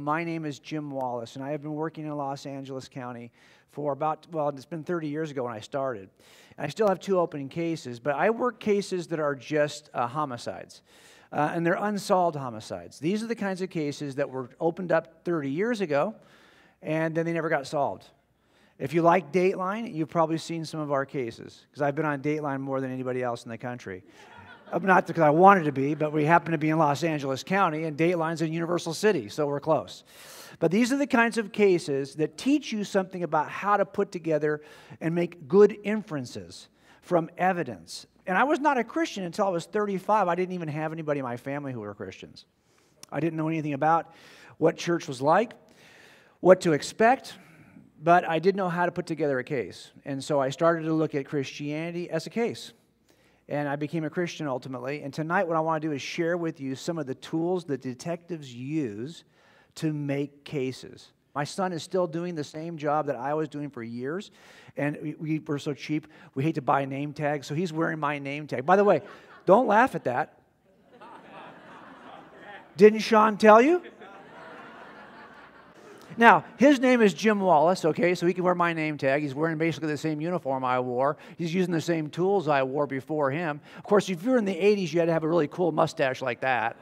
My name is Jim Wallace, and I have been working in Los Angeles County for about, well, it's been 30 years ago when I started. And I still have 2 open cases, but I work cases that are just homicides, and they're unsolved homicides. These are the kinds of cases that were opened up 30 years ago, and then they never got solved. If you like Dateline, you've probably seen some of our cases, because I've been on Dateline more than anybody else in the country. Not because I wanted to be, but we happen to be in Los Angeles County, and Dateline's in Universal City, so we're close. But these are the kinds of cases that teach you something about how to put together and make good inferences from evidence. And I was not a Christian until I was 35. I didn't even have anybody in my family who were Christians. I didn't know anything about what church was like, what to expect, but I did know how to put together a case. And so I started to look at Christianity as a case. And I became a Christian ultimately. And tonight what I want to do is share with you some of the tools that detectives use to make cases. My son is still doing the same job that I was doing for years. And we were so cheap, we hate to buy name tags, so he's wearing my name tag. By the way, don't laugh at that. Didn't Sean tell you? Now, his name is Jim Wallace, okay, so he can wear my name tag. He's wearing basically the same uniform I wore. He's using the same tools I wore before him. Of course, if you were in the 80s, you had to have a really cool mustache like that.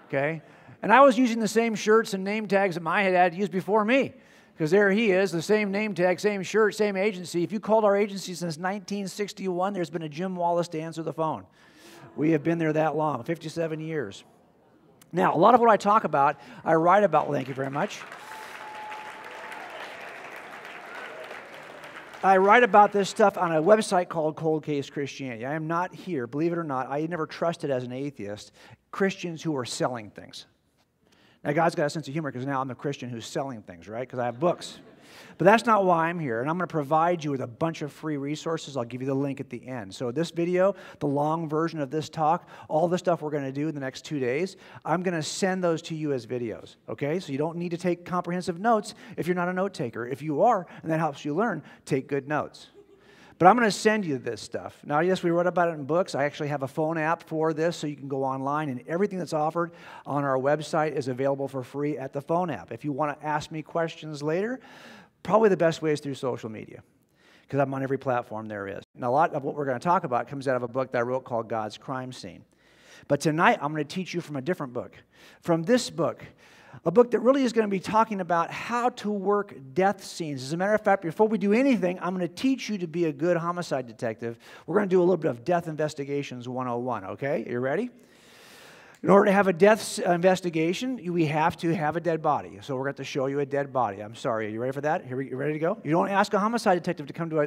Okay? And I was using the same shirts and name tags that my dad used before me, because there he is, the same name tag, same shirt, same agency. If you called our agency since 1961, there's been a Jim Wallace to answer the phone. We have been there that long, 57 years. Now, a lot of what I talk about, I write about. Thank you very much. I write about this stuff on a website called Cold Case Christianity. I am not here, believe it or not, I never trusted as an atheist Christians who are selling things. Now, God's got a sense of humor because now I'm a Christian who's selling things, right? Because I have books. But that's not why I'm here, and I'm going to provide you with a bunch of free resources. I'll give you the link at the end. So this video, the long version of this talk, all the stuff we're going to do in the next 2 days, I'm going to send those to you as videos, okay? So you don't need to take comprehensive notes if you're not a note taker. If you are, and that helps you learn, take good notes. But I'm going to send you this stuff. Now, yes, we wrote about it in books. I actually have a phone app for this, so you can go online, and everything that's offered on our website is available for free at the phone app. If you want to ask me questions later, probably the best way is through social media, because I'm on every platform there is. Now, a lot of what we're going to talk about comes out of a book that I wrote called God's Crime Scene. But tonight, I'm going to teach you from a different book, from this book, a book that really is going to be talking about how to work death scenes. As a matter of fact, before we do anything, I'm going to teach you to be a good homicide detective. We're going to do a little bit of Death Investigations 101, okay? Are you ready? In order to have a death investigation, we have to have a dead body. So we're going to show you a dead body. I'm sorry. Are you ready for that? You ready to go? You don't ask a homicide detective to come to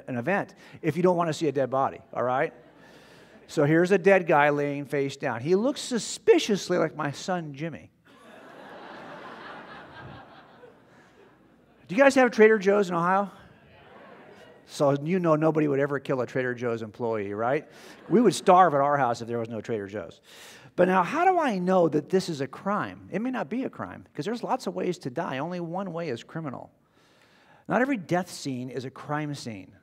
an event if you don't want to see a dead body, all right? So here's a dead guy laying face down. He looks suspiciously like my son, Jimmy. Do you guys have Trader Joe's in Ohio? So you know nobody would ever kill a Trader Joe's employee, right? We would starve at our house if there was no Trader Joe's. But now, how do I know that this is a crime? It may not be a crime, because there's lots of ways to die. Only one way is criminal. Not every death scene is a crime scene.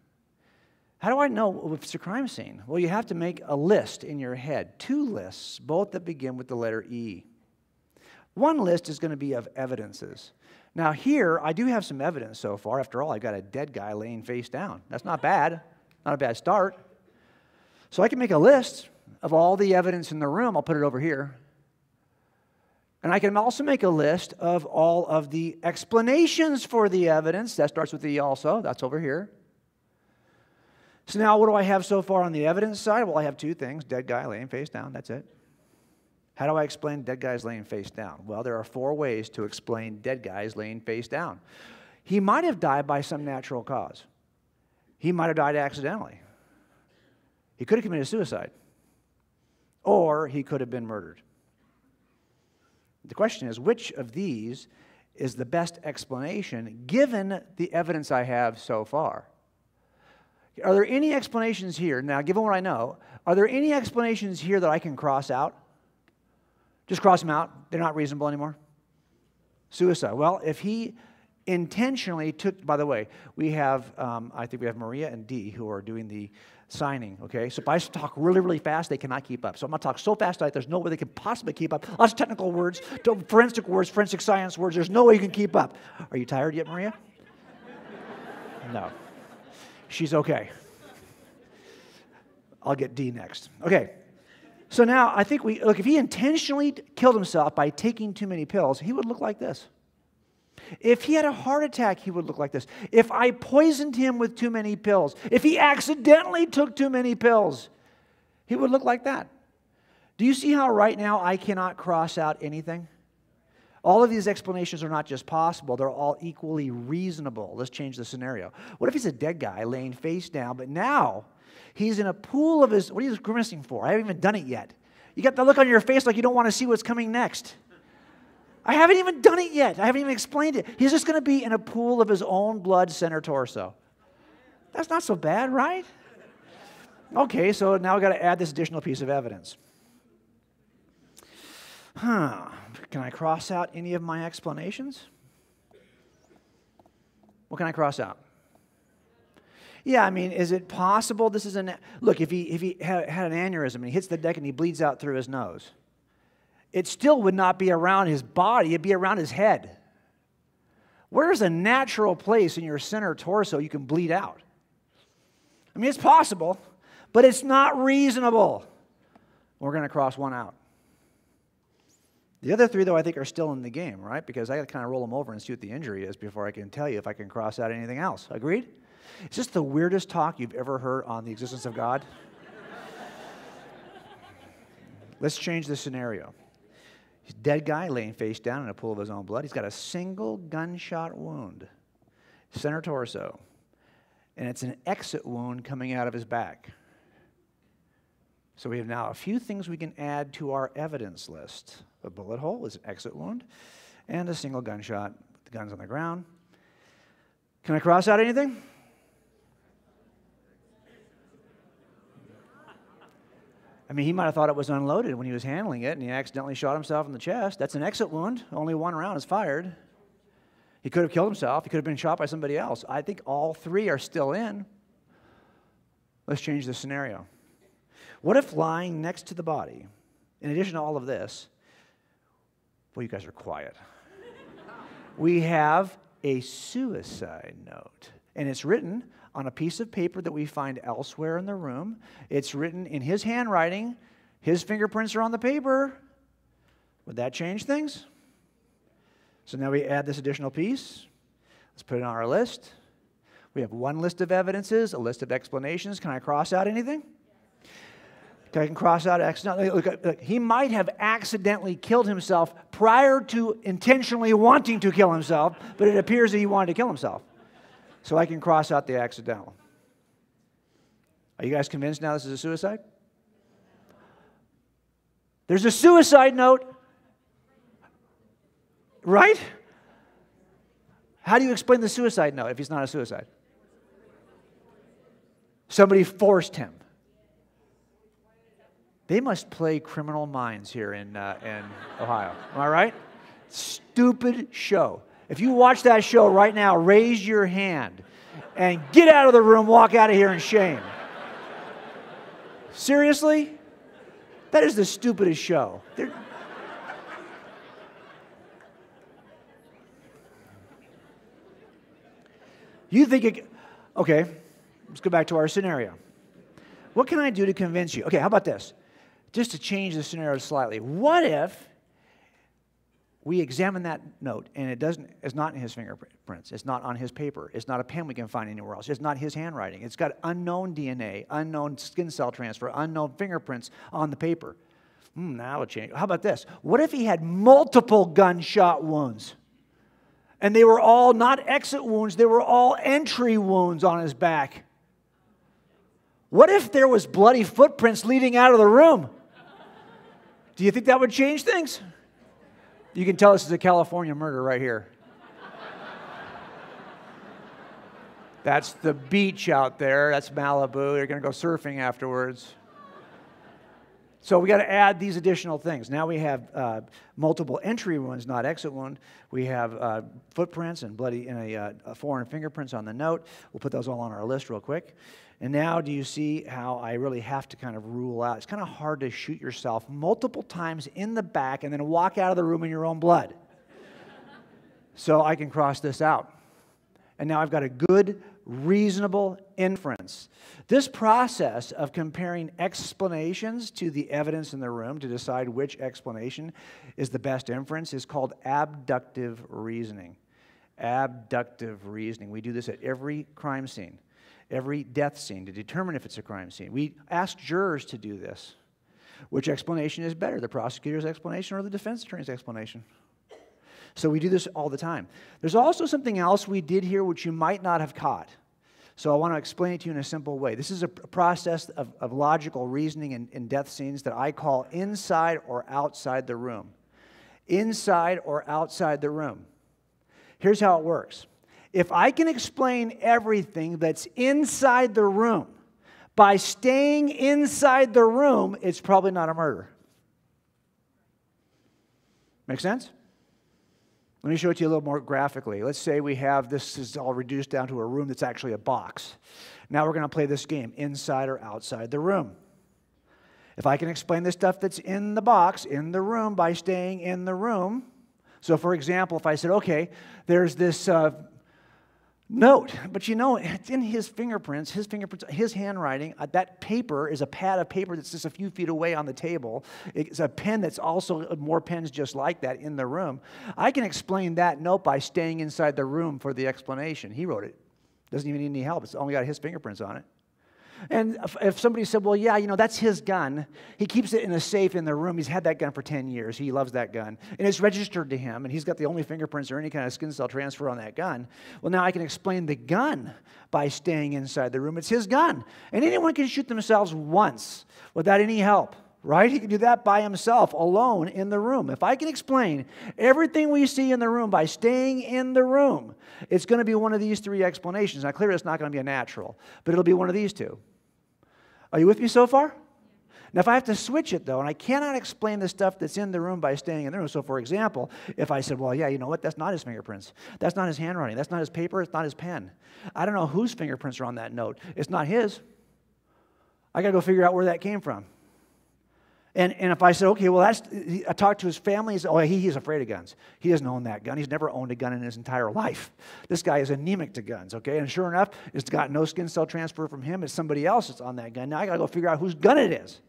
How do I know if it's a crime scene? Well, you have to make a list in your head. 2 lists, both that begin with the letter E. One list is going to be of evidences. Now here, I do have some evidence so far. After all, I've got a dead guy laying face down. That's not bad. Not a bad start. So I can make a list of all the evidence in the room. I'll put it over here. And I can also make a list of all of the explanations for the evidence. That starts with E also. That's over here. So now what do I have so far on the evidence side? Well, I have 2 things. Dead guy laying face down. That's it. How do I explain dead guys laying face down? Well, there are 4 ways to explain dead guys laying face down. He might have died by some natural cause. He might have died accidentally. He could have committed suicide. Or he could have been murdered. The question is, which of these is the best explanation given the evidence I have so far? Are there any explanations here, now given what I know, are there any explanations here that I can cross out? Just cross them out. They're not reasonable anymore. Suicide. Well, if he intentionally took, by the way, we have, I think we have Maria and Dee who are doing the signing, okay? So if I talk really, really fast, they cannot keep up. So I'm going to talk so fast tonight, there's no way they can possibly keep up. Lots of technical words, forensic science words. There's no way you can keep up. Are you tired yet, Maria? No. She's okay. I'll get Dee next. Okay. So now I think look, if he intentionally killed himself by taking too many pills, he would look like this. If he had a heart attack, he would look like this. If I poisoned him with too many pills, if he accidentally took too many pills, he would look like that. Do you see how right now I cannot cross out anything? All of these explanations are not just possible, they're all equally reasonable. Let's change the scenario. What if he's a dead guy laying face down, but now he's in a pool of his, what are you grimacing for? I haven't even done it yet. You got the look on your face like you don't want to see what's coming next. I haven't even done it yet. I haven't even explained it. He's just going to be in a pool of his own blood, center torso. That's not so bad, right? Okay, so now we've got to add this additional piece of evidence. Can I cross out any of my explanations? What can I cross out? Yeah, I mean, is it possible this is look, if he had an aneurysm and he hits the deck and he bleeds out through his nose, it still would not be around his body, it'd be around his head. Where's a natural place in your center torso you can bleed out? I mean, it's possible, but it's not reasonable. We're going to cross one out. The other three, though, I think are still in the game, right? Because I got to kind of roll them over and see what the injury is before I can tell you if I can cross out anything else. Agreed? Is this the weirdest talk you've ever heard on the existence of God? Let's change the scenario. He's a dead guy laying face down in a pool of his own blood. He's got a single gunshot wound, center torso, and it's an exit wound coming out of his back. So we have now a few things we can add to our evidence list. A bullet hole is an exit wound, and a single gunshot. The gun's on the ground. Can I cross out anything? I mean, he might have thought it was unloaded when he was handling it, and he accidentally shot himself in the chest. That's an exit wound. Only one round is fired. He could have killed himself. He could have been shot by somebody else. I think all three are still in. Let's change the scenario. What if lying next to the body, in addition to all of this, well, you guys are quiet. We have a suicide note, and it's written on a piece of paper that we find elsewhere in the room. It's written in his handwriting. His fingerprints are on the paper. Would that change things? So now we add this additional piece. Let's put it on our list. We have one list of evidences, a list of explanations. Can I cross out anything? I can cross out accidentally. Look, he might have accidentally killed himself prior to intentionally wanting to kill himself, but it appears that he wanted to kill himself. So I can cross out the accidental. Are you guys convinced now this is a suicide? There's a suicide note, right? How do you explain the suicide note if he's not a suicide? Somebody forced him. They must play Criminal Minds here in Ohio. Am I right? Stupid show. If you watch that show right now, raise your hand and get out of the room, walk out of here in shame. Seriously? That is the stupidest show. You think it... Okay, let's go back to our scenario. What can I do to convince you? Okay, how about this? Just to change the scenario slightly. What if we examine that note and it's not in his fingerprints, it's not on his paper, it's not a pen we can find anywhere else, it's not his handwriting, it's got unknown DNA, unknown skin cell transfer, unknown fingerprints on the paper. Now it'll change. How about this? What if he had multiple gunshot wounds? And they were all not exit wounds, they were all entry wounds on his back. What if there was bloody footprints leading out of the room? Do you think that would change things? You can tell this is a California murder right here. That's the beach out there. That's Malibu. They're going to go surfing afterwards. So we got to add these additional things. Now we have multiple entry wounds, not exit wound. We have footprints and bloody and foreign fingerprints on the note. We'll put those all on our list real quick. And now do you see how I really have to kind of rule out? It's kind of hard to shoot yourself multiple times in the back and then walk out of the room in your own blood. So I can cross this out. And now I've got a good, reasonable inference. This process of comparing explanations to the evidence in the room to decide which explanation is the best inference is called abductive reasoning. Abductive reasoning. We do this at every crime scene, every death scene to determine if it's a crime scene. We ask jurors to do this. Which explanation is better, the prosecutor's explanation or the defense attorney's explanation? So we do this all the time. There's also something else we did here which you might not have caught. So I want to explain it to you in a simple way. This is a process of logical reasoning in death scenes that I call inside or outside the room. Inside or outside the room. Here's how it works. If I can explain everything that's inside the room by staying inside the room, it's probably not a murder. Make sense? Let me show it to you a little more graphically. Let's say we have this is all reduced down to a room that's actually a box. Now we're going to play this game, inside or outside the room. If I can explain the stuff that's in the box, in the room, by staying in the room. So for example, if I said, okay, there's this note, but you know, it's in his fingerprints, his handwriting. That paper is a pad of paper that's just a few feet away on the table. It's a pen that's also more pens just like that in the room. I can explain that note by staying inside the room for the explanation. He wrote it. Doesn't even need any help. It's only got his fingerprints on it. And if somebody said, well, yeah, you know, that's his gun. He keeps it in a safe in the room. He's had that gun for 10 years. He loves that gun. And it's registered to him, and he's got the only fingerprints or any kind of skin cell transfer on that gun. Well, now I can explain the gun by staying inside the room. It's his gun. And anyone can shoot themselves once without any help, right? He can do that by himself, alone in the room. If I can explain everything we see in the room by staying in the room, it's going to be one of these three explanations. Now, clearly, it's not going to be a natural, but it'll be one of these two. Are you with me so far? Now, if I have to switch it, though, and I cannot explain the stuff that's in the room by staying in the room. So, for example, if I said, well, yeah, you know what? That's not his fingerprints. That's not his handwriting. That's not his paper. It's not his pen. I don't know whose fingerprints are on that note. It's not his. I got to go figure out where that came from. And if I said, okay, well, I talked to his family. He's afraid of guns. He doesn't own that gun. He's never owned a gun in his entire life. This guy is anemic to guns, okay? And sure enough, it's got no skin cell transfer from him. It's somebody else that's on that gun. Now I got to go figure out whose gun it is.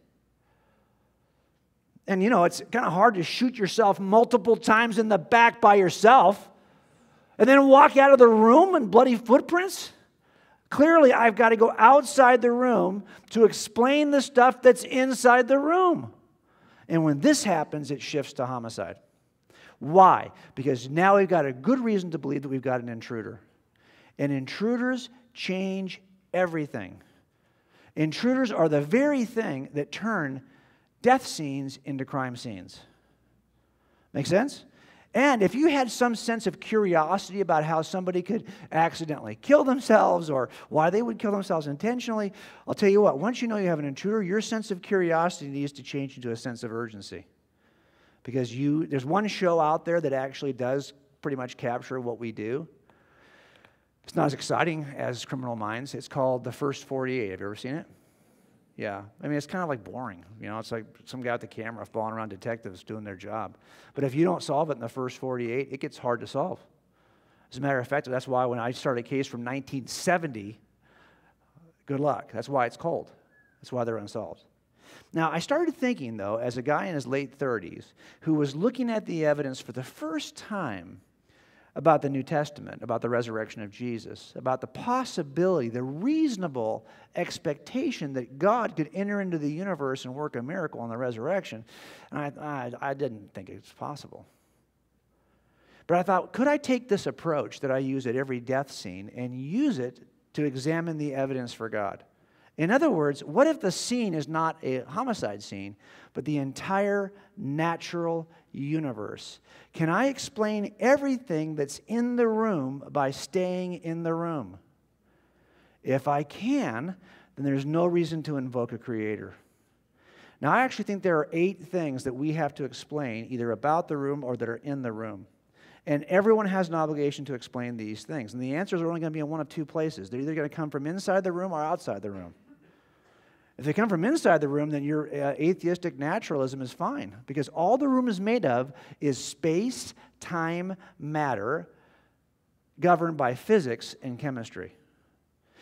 And, you know, it's kind of hard to shoot yourself multiple times in the back by yourself and then walk out of the room in bloody footprints. Clearly, I've got to go outside the room to explain the stuff that's inside the room. And when this happens, it shifts to homicide. Why? Because now we've got a good reason to believe that we've got an intruder. And intruders change everything. Intruders are the very thing that turn death scenes into crime scenes. Make sense? And if you had some sense of curiosity about how somebody could accidentally kill themselves or why they would kill themselves intentionally, I'll tell you what, once you know you have an intruder, your sense of curiosity needs to change into a sense of urgency. Because there's one show out there that actually does pretty much capture what we do. It's not as exciting as Criminal Minds. It's called The First 48. Have you ever seen it? Yeah, I mean, it's kind of like boring. You know, it's like some guy with the camera following around detectives doing their job. But if you don't solve it in the first 48, it gets hard to solve. As a matter of fact, that's why when I started a case from 1970, good luck. That's why it's cold. That's why they're unsolved. Now, I started thinking, though, as a guy in his late 30s who was looking at the evidence for the first time about the New Testament, about the resurrection of Jesus, about the possibility, the reasonable expectation that God could enter into the universe and work a miracle on the resurrection. And I didn't think it was possible. But I thought, could I take this approach that I use at every death scene and use it to examine the evidence for God? In other words, what if the scene is not a homicide scene, but the entire natural universe? Can I explain everything that's in the room by staying in the room? If I can, then there's no reason to invoke a creator. Now, I actually think there are 8 things that we have to explain, either about the room or that are in the room. And everyone has an obligation to explain these things. And the answers are only going to be in one of 2 places. They're either going to come from inside the room or outside the room. If they come from inside the room, then your atheistic naturalism is fine, because all the room is made of is space, time, matter, governed by physics and chemistry.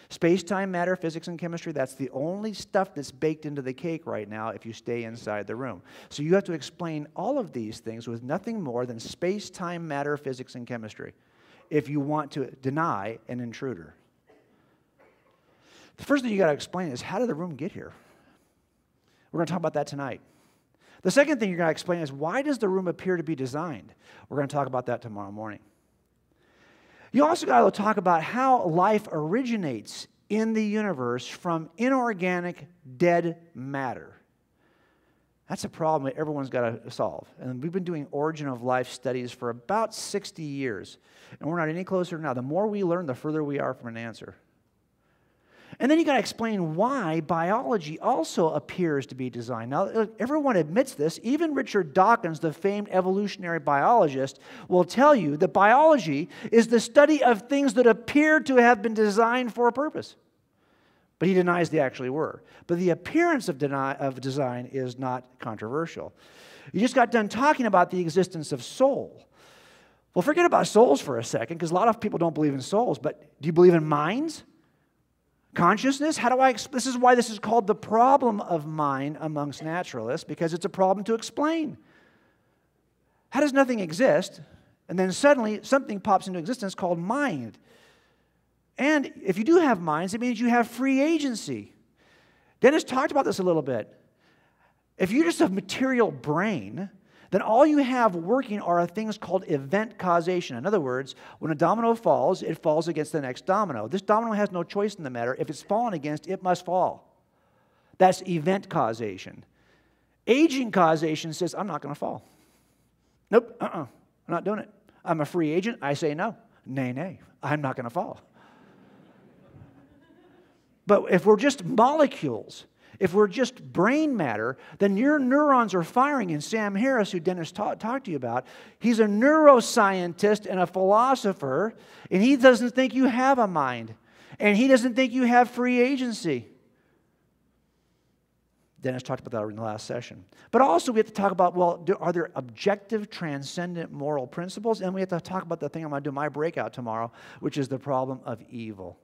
Space, time, matter, physics, and chemistry, that's the only stuff that's baked into the cake right now if you stay inside the room. So you have to explain all of these things with nothing more than space, time, matter, physics, and chemistry if you want to deny an intruder. The first thing you got to explain is, how did the room get here? We're going to talk about that tonight. The second thing you're going to explain is, why does the room appear to be designed? We're going to talk about that tomorrow morning. You also got to talk about how life originates in the universe from inorganic, dead matter. That's a problem that everyone's got to solve. And we've been doing origin of life studies for about 60 years. And we're not any closer now. The more we learn, the further we are from an answer. And then you got to explain why biology also appears to be designed. Now, everyone admits this. Even Richard Dawkins, the famed evolutionary biologist, will tell you that biology is the study of things that appear to have been designed for a purpose. But he denies they actually were. But the appearance of design is not controversial. You just got done talking about the existence of soul. Well, forget about souls for a second, because a lot of people don't believe in souls. But do you believe in minds? Consciousness? This is why this is called the problem of mind amongst naturalists, because it's a problem to explain. How does nothing exist, and then suddenly something pops into existence called mind? And if you do have minds, it means you have free agency. Dennis talked about this a little bit. If you're just a material brain, then all you have working are things called event causation. In other words, when a domino falls, it falls against the next domino. This domino has no choice in the matter. If it's fallen against, it must fall. That's event causation. Agent causation says, I'm not going to fall. Nope, I'm not doing it. I'm a free agent. I say no. Nay, nay, I'm not going to fall. But if we're just molecules, if we're just brain matter, then your neurons are firing. And Sam Harris, who Dennis talked to you about, he's a neuroscientist and a philosopher, and he doesn't think you have a mind. And he doesn't think you have free agency. Dennis talked about that in the last session. But also we have to talk about, well, are there objective, transcendent moral principles? And we have to talk about the thing I'm going to do my breakout tomorrow, which is the problem of evil.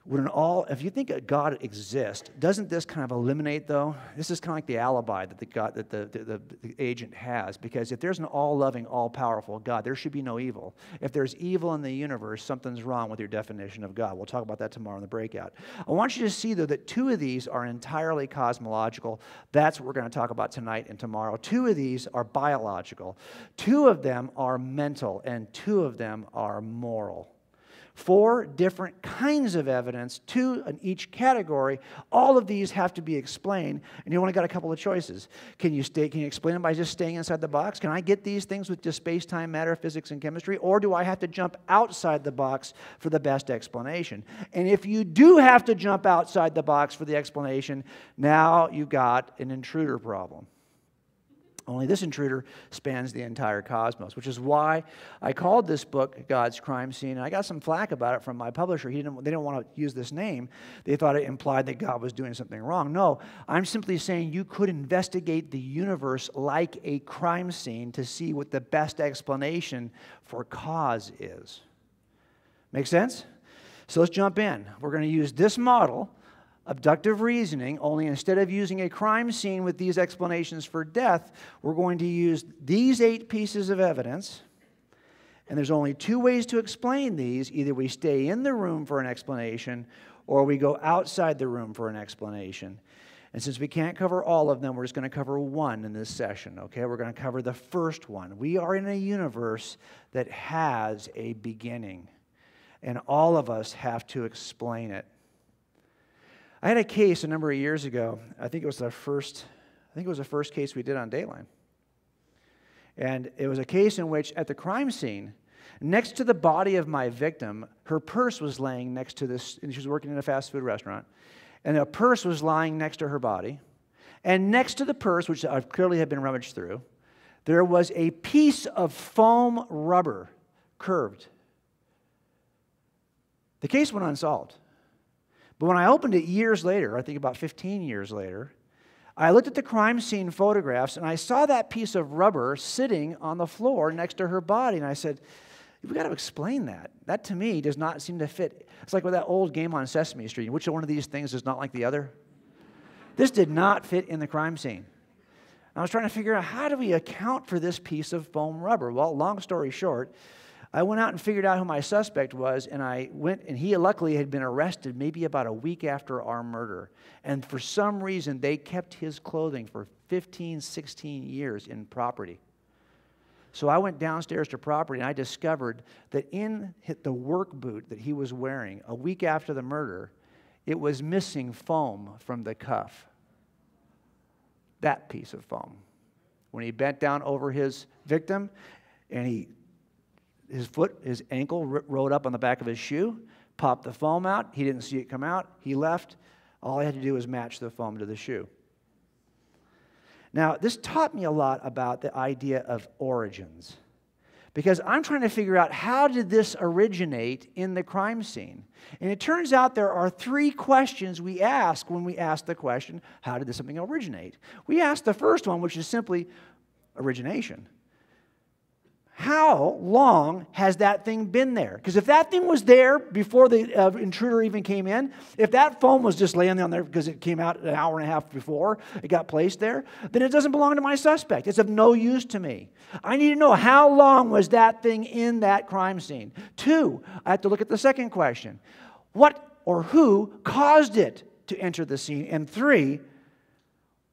If you think that God exists, doesn't this kind of eliminate, though? This is kind of like the alibi that the agent has, because if there's an all-loving, all-powerful God, there should be no evil. If there's evil in the universe, something's wrong with your definition of God. We'll talk about that tomorrow in the breakout. I want you to see, though, that 2 of these are entirely cosmological. That's what we're going to talk about tonight and tomorrow. 2 of these are biological. 2 of them are mental, and 2 of them are moral. 4 different kinds of evidence, 2 in each category. All of these have to be explained, and you only got a couple of choices. Can you explain them by just staying inside the box? Can I get these things with just space, time, matter, physics, and chemistry? Or do I have to jump outside the box for the best explanation? And if you do have to jump outside the box for the explanation, now you've got an intruder problem. Only this intruder spans the entire cosmos, which is why I called this book God's Crime Scene. And I got some flack about it from my publisher. They didn't want to use this name. They thought it implied that God was doing something wrong. No, I'm simply saying you could investigate the universe like a crime scene to see what the best explanation for cause is. Make sense? So let's jump in. We're going to use this model, abductive reasoning, only instead of using a crime scene with these explanations for death, we're going to use these 8 pieces of evidence. And there's only 2 ways to explain these. Either we stay in the room for an explanation, or we go outside the room for an explanation. And since we can't cover all of them, we're just going to cover one in this session, okay? We're going to cover the first one. We are in a universe that has a beginning, and all of us have to explain it. I had a case a number of years ago. I think it was the first case we did on Dayline. And it was a case in which, at the crime scene, next to the body of my victim, her purse was laying next to this, and she was working in a fast food restaurant, and a purse was lying next to her body, And next to the purse, which clearly had been rummaged through, there was a piece of foam rubber, curved. The case went unsolved. But when I opened it years later, I think about 15 years later, I looked at the crime scene photographs and I saw that piece of rubber sitting on the floor next to her body. And I said, we've got to explain that. That to me does not seem to fit. It's like with that old game on Sesame Street. Which one of these things is not like the other? This did not fit in the crime scene. I was trying to figure out, how do we account for this piece of foam rubber? Well, long story short, I went out and figured out who my suspect was, and I went, and he luckily had been arrested maybe about a week after our murder. And for some reason, they kept his clothing for 15, 16 years in property. So I went downstairs to property, and I discovered that in the work boot that he was wearing a week after the murder, it was missing foam from the cuff. That piece of foam. When he bent down over his victim, and his ankle rode up on the back of his shoe, popped the foam out. He didn't see it come out. He left. All I had to do was match the foam to the shoe. Now, this taught me a lot about the idea of origins, because I'm trying to figure out, how did this originate in the crime scene? And it turns out there are 3 questions we ask when we ask the question, how did this something originate? We ask the first one, which is simply origination. How long has that thing been there? Because if that thing was there before the intruder even came in, if that foam was just laying on there because it came out an hour and a half before it got placed there, then it doesn't belong to my suspect. It's of no use to me. I need to know, how long was that thing in that crime scene? 2, I have to look at the second question. What or who caused it to enter the scene? And 3,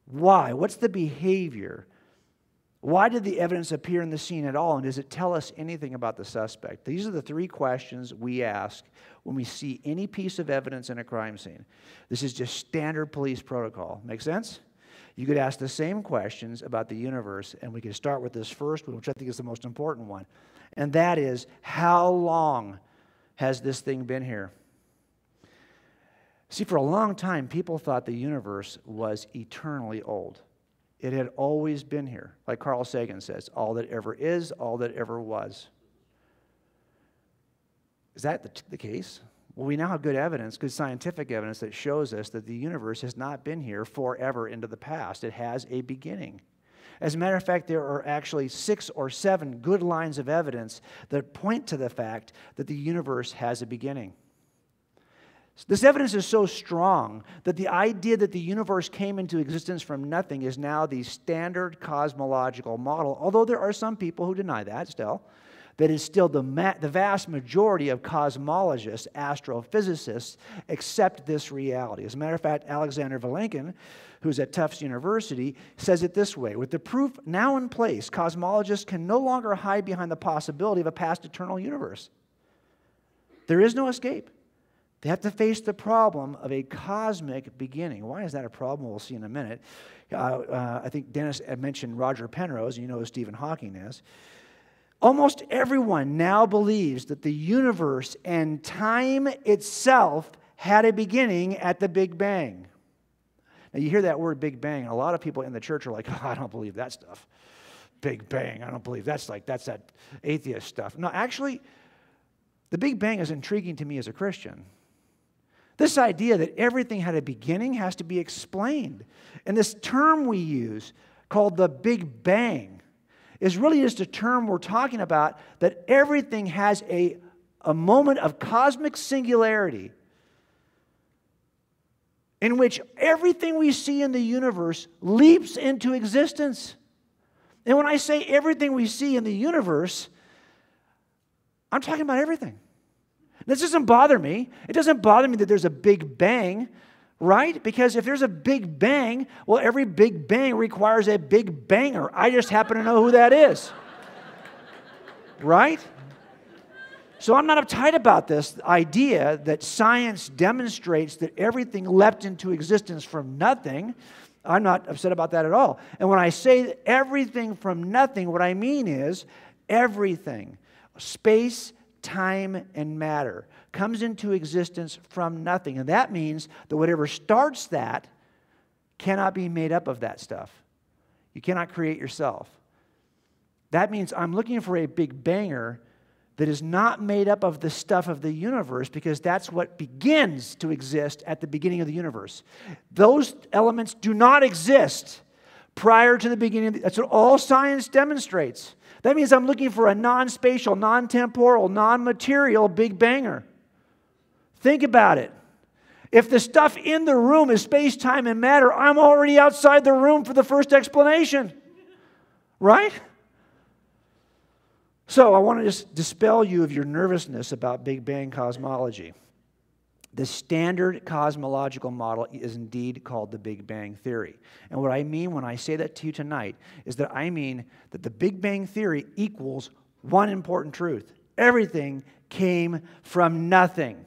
why? What's the behavior? Why did the evidence appear in the scene at all, and does it tell us anything about the suspect? These are the 3 questions we ask when we see any piece of evidence in a crime scene. This is just standard police protocol. Make sense? You could ask the same questions about the universe, and we could start with this first one, which I think is the most important one. And that is, how long has this thing been here? See, for a long time, people thought the universe was eternally old. It had always been here. Like Carl Sagan says, all that ever is, all that ever was. Is that the case? Well, we now have good evidence, good scientific evidence that shows us that the universe has not been here forever into the past. It has a beginning. As a matter of fact, there are actually 6 or 7 good lines of evidence that point to the fact that the universe has a beginning. This evidence is so strong that the idea that the universe came into existence from nothing is now the standard cosmological model, although there are some people who deny that still. That is still the vast majority of cosmologists, astrophysicists, accept this reality. As a matter of fact, Alexander Vilenkin, who's at Tufts University, says it this way: with the proof now in place, cosmologists can no longer hide behind the possibility of a past eternal universe. There is no escape. They have to face the problem of a cosmic beginning. Why is that a problem? We'll see in a minute. I think Dennis mentioned Roger Penrose, and you know who Stephen Hawking is. Almost everyone now believes that the universe and time itself had a beginning at the Big Bang. Now, you hear that word Big Bang, and a lot of people in the church are like, oh, I don't believe that stuff. Big Bang, I don't believe that's that atheist stuff. No, actually, the Big Bang is intriguing to me as a Christian. This idea that everything had a beginning has to be explained. And this term we use, called the Big Bang, is really just a term we're talking about, that everything has a moment of cosmic singularity in which everything we see in the universe leaps into existence. And when I say everything we see in the universe, I'm talking about everything. This doesn't bother me. It doesn't bother me that there's a Big Bang, right? Because if there's a Big Bang, well, every Big Bang requires a Big Banger. I just happen to know who that is. Right? So I'm not uptight about this idea that science demonstrates that everything leapt into existence from nothing. I'm not upset about that at all. And when I say everything from nothing, what I mean is everything, space, time, and matter, comes into existence from nothing. And that means that whatever starts that cannot be made up of that stuff. You cannot create yourself. That means I'm looking for a big banger that is not made up of the stuff of the universe, because that's what begins to exist at the beginning of the universe. Those elements do not exist prior to the beginning. That's what all science demonstrates. That means I'm looking for a non-spatial, non-temporal, non-material big banger. Think about it. If the stuff in the room is space, time, and matter, I'm already outside the room for the first explanation. Right? So I want to just dispel you of your nervousness about Big Bang cosmology. The standard cosmological model is indeed called the Big Bang Theory. And what I mean when I say that to you tonight is that I mean that the Big Bang Theory equals one important truth. Everything came from nothing.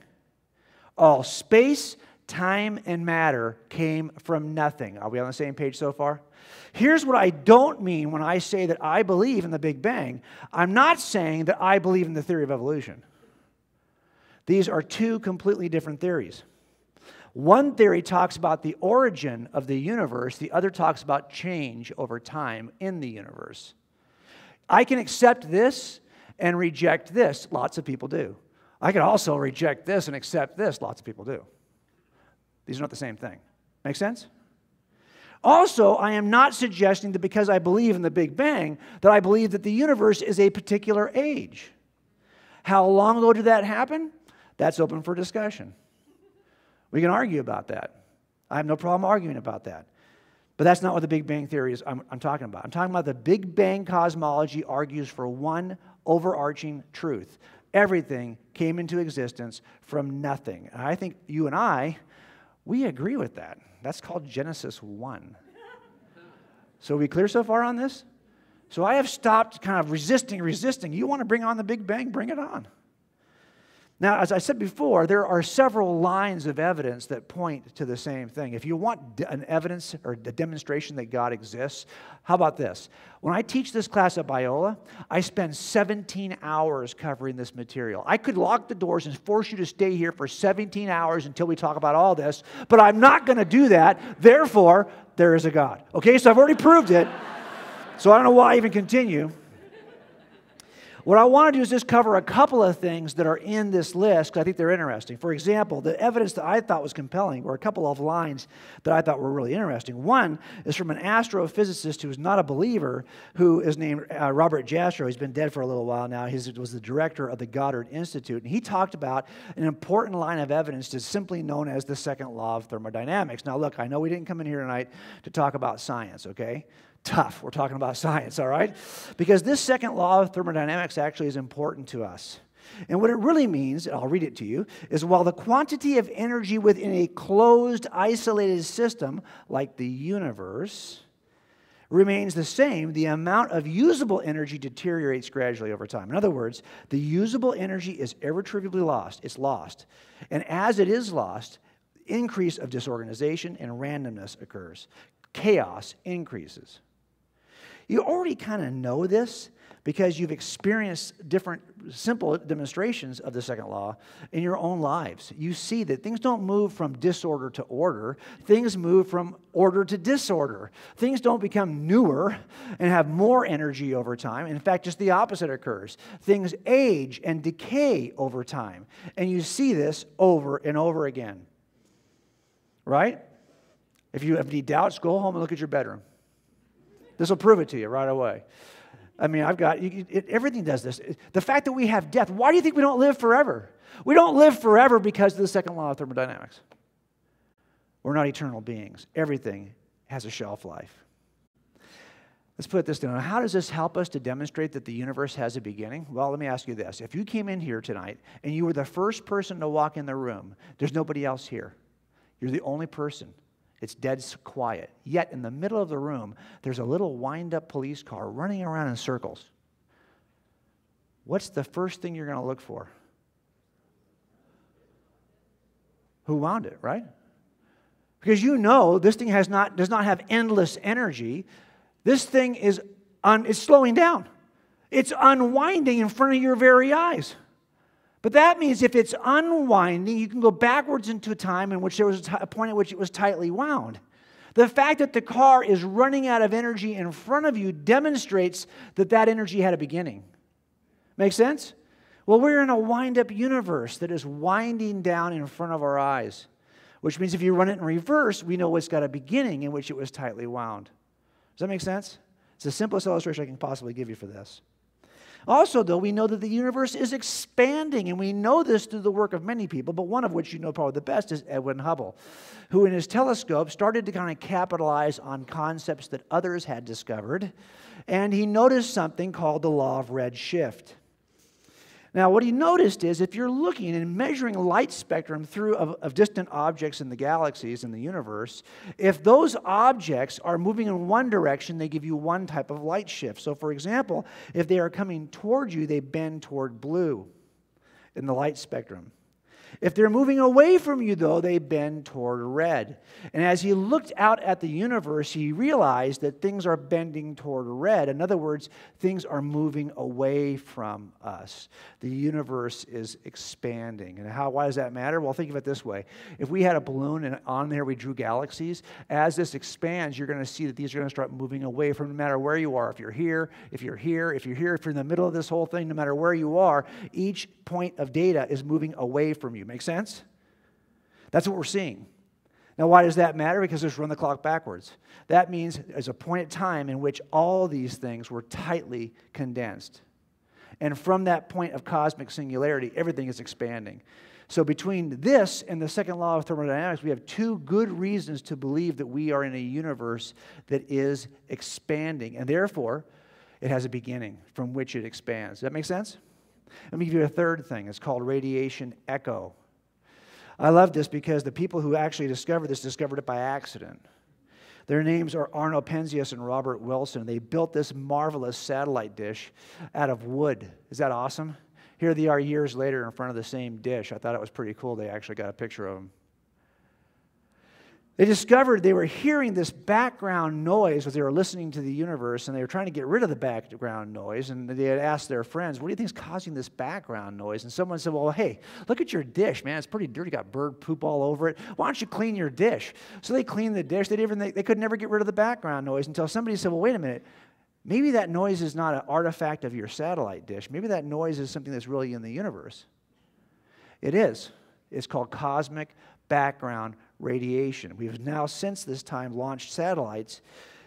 All space, time, and matter came from nothing. Are we on the same page so far? Here's what I don't mean when I say that I believe in the Big Bang. I'm not saying that I believe in the theory of evolution. These are two completely different theories. One theory talks about the origin of the universe. The other talks about change over time in the universe. I can accept this and reject this. Lots of people do. I can also reject this and accept this. Lots of people do. These are not the same thing. Make sense? Also, I am not suggesting that because I believe in the Big Bang, that I believe that the universe is a particular age. How long ago did that happen? That's open for discussion. We can argue about that. I have no problem arguing about that. But that's not what the Big Bang Theory is I'm talking about. I'm talking about the Big Bang cosmology argues for one overarching truth. Everything came into existence from nothing. And I think you and I, we agree with that. That's called Genesis 1. So are we clear so far on this? So I have stopped kind of resisting. You want to bring on the Big Bang? Bring it on. Now, as I said before, there are several lines of evidence that point to the same thing. If you want an evidence or a demonstration that God exists, how about this? When I teach this class at Biola, I spend 17 hours covering this material. I could lock the doors and force you to stay here for 17 hours until we talk about all this, but I'm not going to do that. Therefore, there is a God. Okay, so I've already proved it, so I don't know why I even continue. What I want to do is just cover a couple of things that are in this list because I think they're interesting. For example, the evidence that I thought was compelling were a couple of lines that I thought were really interesting. One is from an astrophysicist who is not a believer, who is named Robert Jastrow. He's been dead for a little while now. He was the director of the Goddard Institute, and he talked about an important line of evidence that's simply known as the second law of thermodynamics. Now, look, I know we didn't come in here tonight to talk about science, okay? Tough. We're talking about science, all right? Because this second law of thermodynamics actually is important to us. And what it really means, and I'll read it to you, is while the quantity of energy within a closed, isolated system, like the universe, remains the same, the amount of usable energy deteriorates gradually over time. In other words, the usable energy is irretrievably lost. It's lost. And as it is lost, increase of disorganization and randomness occurs. Chaos increases. You already kind of know this because you've experienced different simple demonstrations of the second law in your own lives. You see that things don't move from disorder to order. Things move from order to disorder. Things don't become newer and have more energy over time. In fact, just the opposite occurs. Things age and decay over time. And you see this over and over again. Right? If you have any doubts, go home and look at your bedroom. This will prove it to you right away. I mean, everything does this. The fact that we have death, why do you think we don't live forever? We don't live forever because of the second law of thermodynamics. We're not eternal beings. Everything has a shelf life. Let's put this down. How does this help us to demonstrate that the universe has a beginning? Well, let me ask you this. If you came in here tonight and you were the first person to walk in the room, there's nobody else here. You're the only person. It's dead quiet. Yet in the middle of the room, there's a little wind-up police car running around in circles. What's the first thing you're going to look for? Who wound it, right? Because you know this thing does not have endless energy. This thing is it's slowing down. It's unwinding in front of your very eyes. But that means if it's unwinding, you can go backwards into a time in which there was a point at which it was tightly wound. The fact that the car is running out of energy in front of you demonstrates that that energy had a beginning. Make sense? Well, we're in a wind-up universe that is winding down in front of our eyes, which means if you run it in reverse, we know it's got a beginning in which it was tightly wound. Does that make sense? It's the simplest illustration I can possibly give you for this. Also, though, we know that the universe is expanding, and we know this through the work of many people, but one of which you know probably the best is Edwin Hubble, who in his telescope started to kind of capitalize on concepts that others had discovered, and he noticed something called the law of redshift. Now, what he noticed is if you're looking and measuring light spectrum of distant objects in the galaxies in the universe, if those objects are moving in one direction, they give you one type of light shift. So, for example, if they are coming toward you, they bend toward blue in the light spectrum. If they're moving away from you, though, they bend toward red. And as he looked out at the universe, he realized that things are bending toward red. In other words, things are moving away from us. The universe is expanding. And why does that matter? Well, think of it this way. If we had a balloon and on there we drew galaxies, as this expands, you're going to see that these are going to start moving away from no matter where you are. If you're here, if you're here, if you're here, if you're in the middle of this whole thing, no matter where you are, each point of data is moving away from you. Make sense? That's what we're seeing. Now, why does that matter? Because let's run the clock backwards. That means there's a point in time in which all these things were tightly condensed. And from that point of cosmic singularity, everything is expanding. So between this and the second law of thermodynamics, we have two good reasons to believe that we are in a universe that is expanding. And therefore, it has a beginning from which it expands. Does that make sense? Let me give you a third thing. It's called radiation echo. I love this because the people who actually discovered this discovered it by accident. Their names are Arno Penzias and Robert Wilson. They built this marvelous satellite dish out of wood. Is that awesome? Here they are years later in front of the same dish. I thought it was pretty cool. They actually got a picture of them. They discovered they were hearing this background noise as they were listening to the universe, and they were trying to get rid of the background noise, and they had asked their friends, what do you think is causing this background noise? And someone said, well, hey, look at your dish, man. It's pretty dirty. Got bird poop all over it. Why don't you clean your dish? So they cleaned the dish. They could never get rid of the background noise until somebody said, well, wait a minute. Maybe that noise is not an artifact of your satellite dish. Maybe that noise is something that's really in the universe. It is. It's called cosmic background radiation. We've now, since this time, launched satellites.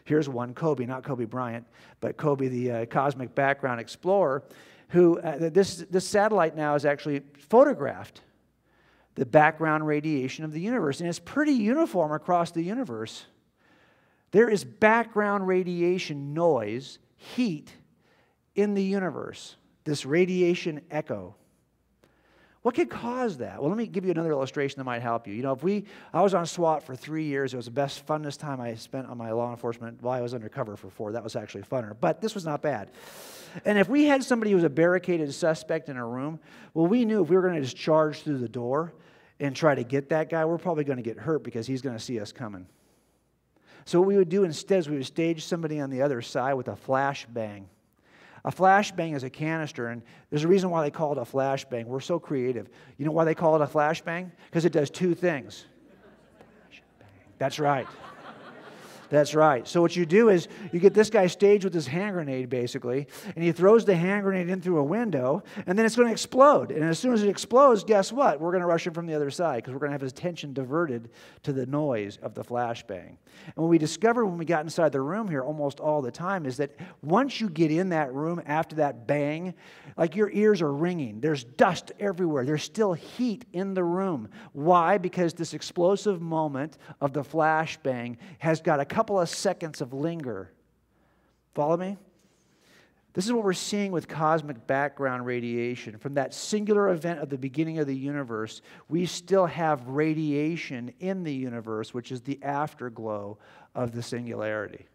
Here's one, Kobe, not Kobe Bryant, but Kobe, the cosmic background explorer, who this satellite now has actually photographed the background radiation of the universe, and it's pretty uniform across the universe. There is background radiation noise, heat, in the universe, this radiation echo. What could cause that? Well, let me give you another illustration that might help you. You know, I was on SWAT for 3 years. It was the best, funnest time I spent on my law enforcement. Well, I was undercover for 4. That was actually funner. But this was not bad. And if we had somebody who was a barricaded suspect in a room, well, we knew if we were going to just charge through the door and try to get that guy, we're probably going to get hurt because he's going to see us coming. So what we would do instead is we would stage somebody on the other side with a flashbang. A flashbang is a canister, and there's a reason why they call it a flashbang. We're so creative. You know why they call it a flashbang? Because it does two things. That's right. That's right. So what you do is you get this guy staged with his hand grenade, basically, and he throws the hand grenade in through a window, and then it's going to explode. And as soon as it explodes, guess what? We're going to rush him from the other side because we're going to have his attention diverted to the noise of the flashbang. And what we discovered when we got inside the room here almost all the time is that once you get in that room after that bang, like your ears are ringing. There's dust everywhere. There's still heat in the room. Why? Because this explosive moment of the flashbang has got a couple of seconds of linger. Follow me? This is what we're seeing with cosmic background radiation. From that singular event of the beginning of the universe, we still have radiation in the universe, which is the afterglow of the singularity.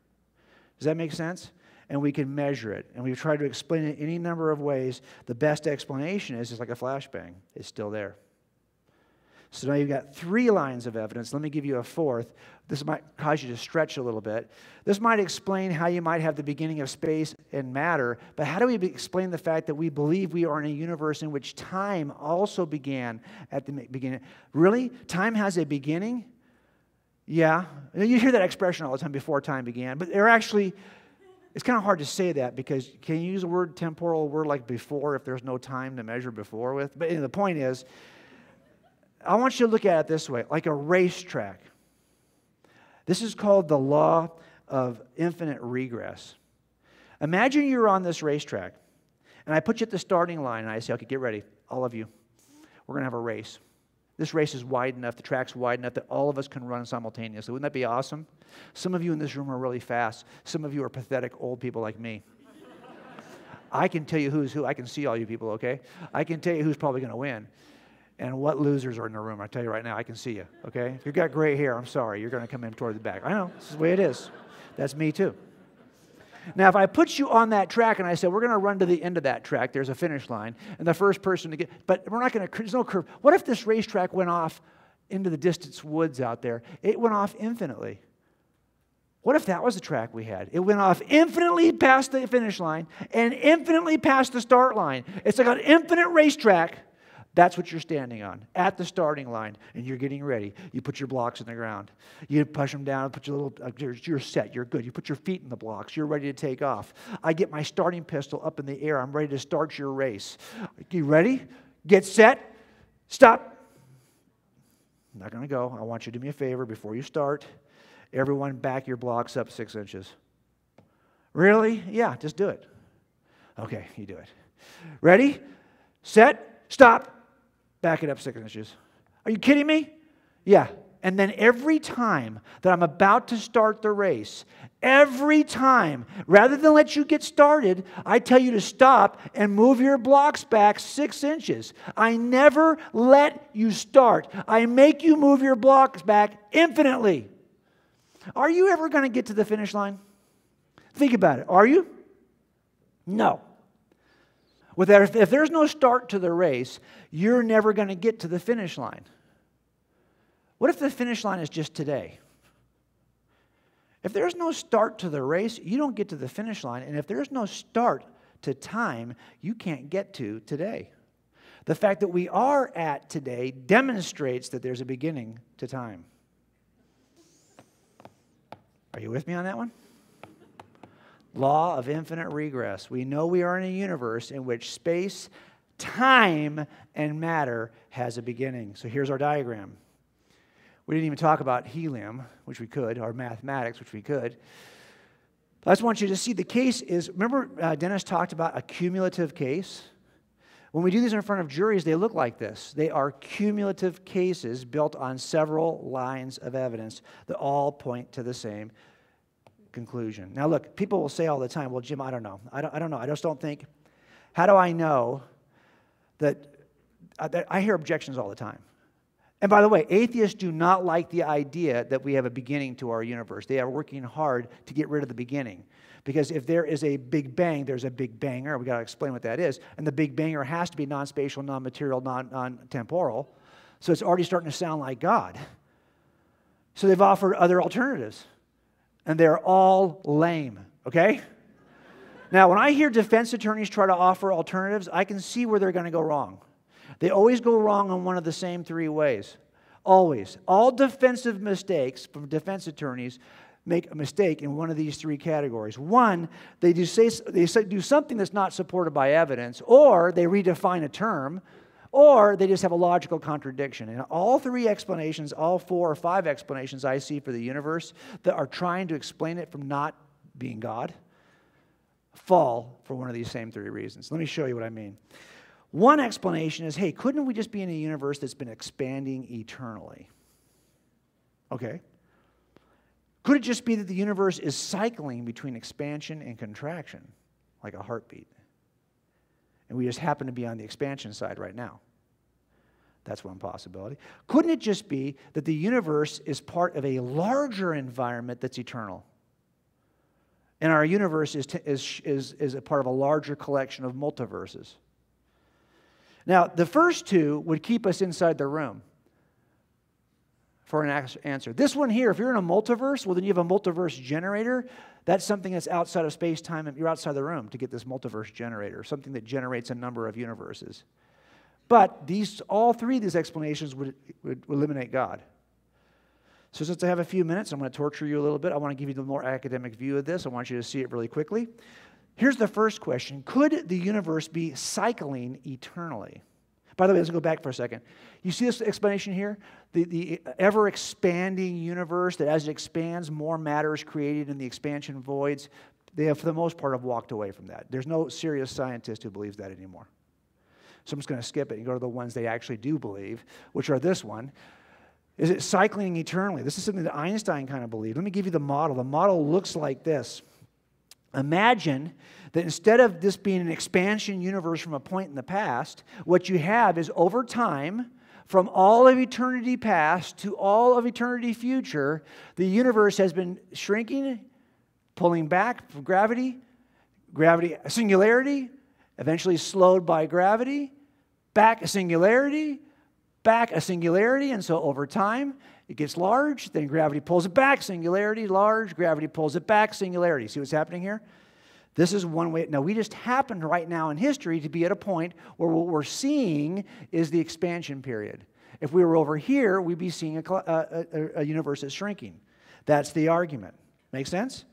Does that make sense? And we can measure it. And we've tried to explain it any number of ways. The best explanation is it's like a flashbang. It's still there. So now you've got 3 lines of evidence. Let me give you a fourth. This might cause you to stretch a little bit. This might explain how you might have the beginning of space and matter, but how do we explain the fact that we believe we are in a universe in which time also began at the beginning? Really? Time has a beginning? Yeah. You hear that expression all the time, before time began. But they're actually, it's kind of hard to say that because can you use a word temporal, a word like before, if there's no time to measure before with? But the point is, I want you to look at it this way, like a racetrack. This is called the law of infinite regress. Imagine you're on this racetrack, and I put you at the starting line, and I say, okay, get ready, all of you. We're going to have a race. This race is wide enough, the track's wide enough that all of us can run simultaneously. Wouldn't that be awesome? Some of you in this room are really fast. Some of you are pathetic old people like me. I can tell you who's who. I can see all you people, okay? I can tell you who's probably going to win and what losers are in the room. I tell you right now, I can see you, okay? If you've got gray hair, I'm sorry. You're going to come in toward the back. I know. This is the way it is. That's me too. Now, if I put you on that track and I said, we're going to run to the end of that track, there's a finish line, and the first person to get, but we're not going to, there's no curve. What if this racetrack went off into the distant woods out there? It went off infinitely. What if that was the track we had? It went off infinitely past the finish line and infinitely past the start line. It's like an infinite racetrack. That's what you're standing on, at the starting line, and you're getting ready. You put your blocks in the ground. You push them down, put your little, you're set, you're good. You put your feet in the blocks. You're ready to take off. I get my starting pistol up in the air. I'm ready to start your race. You ready? Get set. Stop. I'm not going to go. I want you to do me a favor before you start. Everyone back your blocks up 6 inches. Really? Yeah, just do it. Okay, you do it. Ready? Set. Stop. Back it up 6 inches. Are you kidding me? Yeah. And then every time that I'm about to start the race, every time, rather than let you get started, I tell you to stop and move your blocks back 6 inches. I never let you start. I make you move your blocks back infinitely. Are you ever going to get to the finish line? Think about it. Are you? No. If there's no start to the race, you're never going to get to the finish line. What if the finish line is just today? If there's no start to the race, you don't get to the finish line. And if there's no start to time, you can't get to today. The fact that we are at today demonstrates that there's a beginning to time. Are you with me on that one? Law of infinite regress. We know we are in a universe in which space, time, and matter has a beginning. So here's our diagram. We didn't even talk about helium, which we could, or mathematics, which we could. I just want you to see the case is, remember Dennis talked about a cumulative case? When we do these in front of juries, they look like this. They are cumulative cases built on several lines of evidence that all point to the same conclusion. Now look, people will say all the time, well, Jim, I don't know. I don't know. I just don't think. How do I know that I hear objections all the time. And by the way, atheists do not like the idea that we have a beginning to our universe. They are working hard to get rid of the beginning. Because if there is a big bang, there's a big banger. We've got to explain what that is. And the big banger has to be non-spatial, non-material, non-temporal. So it's already starting to sound like God. So they've offered other alternatives. And they're all lame, okay? Now, when I hear defense attorneys try to offer alternatives, I can see where they're going to go wrong. They always go wrong in one of the same three ways. Always. All defensive mistakes from defense attorneys make a mistake in one of these three categories. One, they do something that's not supported by evidence, or they redefine a term, or they just have a logical contradiction. And all three explanations, all 4 or 5 explanations I see for the universe that are trying to explain it from not being God fall for one of these same 3 reasons. Let me show you what I mean. One explanation is, hey, couldn't we just be in a universe that's been expanding eternally? Okay. Could it just be that the universe is cycling between expansion and contraction, like a heartbeat? And we just happen to be on the expansion side right now. That's one possibility. Couldn't it just be that the universe is part of a larger environment that's eternal? And our universe is a part of a larger collection of multiverses. Now, the first 2 would keep us inside the room for an answer. This one here, if you're in a multiverse, well, then you have a multiverse generator. That's something that's outside of space-time, and you're outside the room to get this multiverse generator, something that generates a number of universes. But all 3 of these explanations would eliminate God. So since I have a few minutes, I'm going to torture you a little bit. I want to give you the more academic view of this. I want you to see it really quickly. Here's the first question. Could the universe be cycling eternally? By the way, let's go back for a second. You see this explanation here? The ever-expanding universe, that as it expands, more matter is created in the expansion voids. They have, for the most part, have walked away from that. There's no serious scientist who believes that anymore. So I'm just going to skip it and go to the ones they actually do believe, which are this one. Is it cycling eternally? This is something that Einstein kind of believed. Let me give you the model. The model looks like this. Imagine that instead of this being an expansion universe from a point in the past, what you have is over time, from all of eternity past to all of eternity future, the universe has been shrinking, pulling back from gravity, singularity, eventually slowed by gravity, back a singularity, back a singularity, and so over time, it gets large, then gravity pulls it back, singularity, large, gravity pulls it back, singularity. See what's happening here? This is one way. Now, we just happened right now in history to be at a point where what we're seeing is the expansion period. If we were over here, we'd be seeing a universe that's shrinking. That's the argument. Make sense?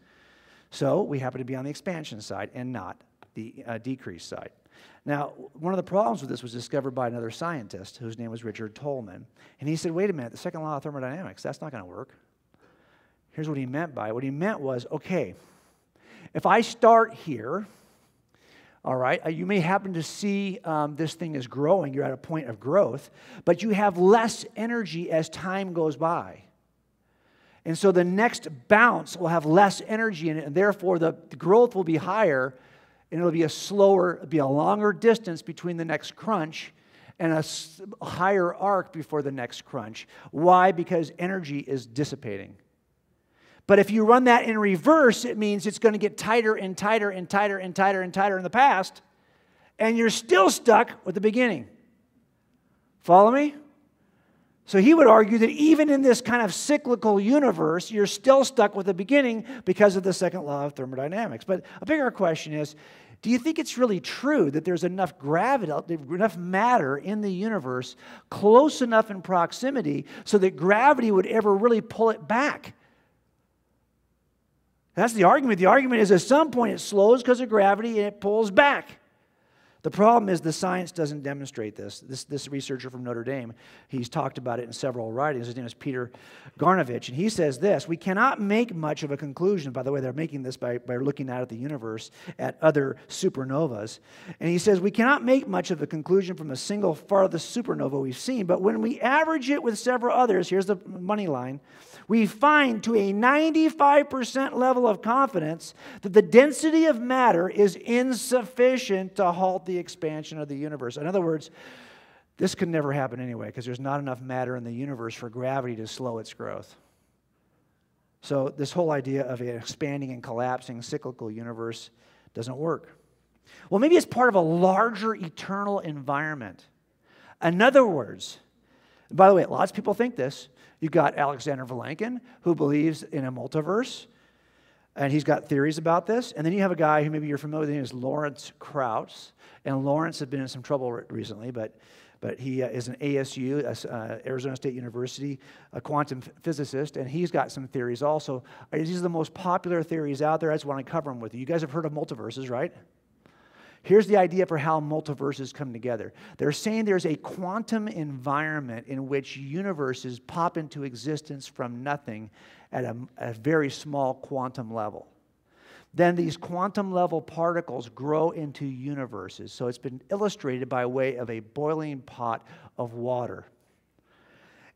So we happen to be on the expansion side and not the decrease side. Now, one of the problems with this was discovered by another scientist whose name was Richard Tolman. And he said, wait a minute, the second law of thermodynamics, that's not going to work. Here's what he meant by it. What he meant was, okay, if I start here, all right, you may happen to see this thing is growing. You're at a point of growth, but you have less energy as time goes by. And so the next bounce will have less energy in it, and therefore the growth will be higher, and it'll be a longer distance between the next crunch and a higher arc before the next crunch. Why? Because energy is dissipating. But if you run that in reverse, it means it's going to get tighter and tighter and tighter and tighter and tighter in the past, and you're still stuck with the beginning. Follow me? So he would argue that even in this kind of cyclical universe, you're still stuck with the beginning because of the second law of thermodynamics. But a bigger question is, do you think it's really true that there's enough gravity, enough matter in the universe close enough in proximity so that gravity would ever really pull it back? That's the argument. The argument is at some point it slows because of gravity and it pulls back. The problem is the science doesn't demonstrate this. This researcher from Notre Dame, he's talked about it in several writings. His name is Peter Garnovich, and he says this: we cannot make much of a conclusion. By the way, they're making this by looking out at the universe, at other supernovas. And he says, we cannot make much of a conclusion from a single farthest supernova we've seen, but when we average it with several others, here's the money line, we find to a 95% level of confidence that the density of matter is insufficient to halt the expansion of the universe. In other words, this could never happen anyway because there's not enough matter in the universe for gravity to slow its growth. So this whole idea of an expanding and collapsing cyclical universe doesn't work. Well, maybe it's part of a larger eternal environment. In other words, by the way, lots of people think this. You've got Alexander Vilenkin, who believes in a multiverse, and he's got theories about this. And then you have a guy who maybe you're familiar with, his name is Lawrence Krauss. And Lawrence has been in some trouble recently, but he is an ASU, Arizona State University, a quantum physicist, and he's got some theories also. These are the most popular theories out there. I just want to cover them with you. You guys have heard of multiverses, right? Here's the idea for how multiverses come together. They're saying there's a quantum environment in which universes pop into existence from nothing at a very small quantum level. Then these quantum level particles grow into universes. So it's been illustrated by way of a boiling pot of water.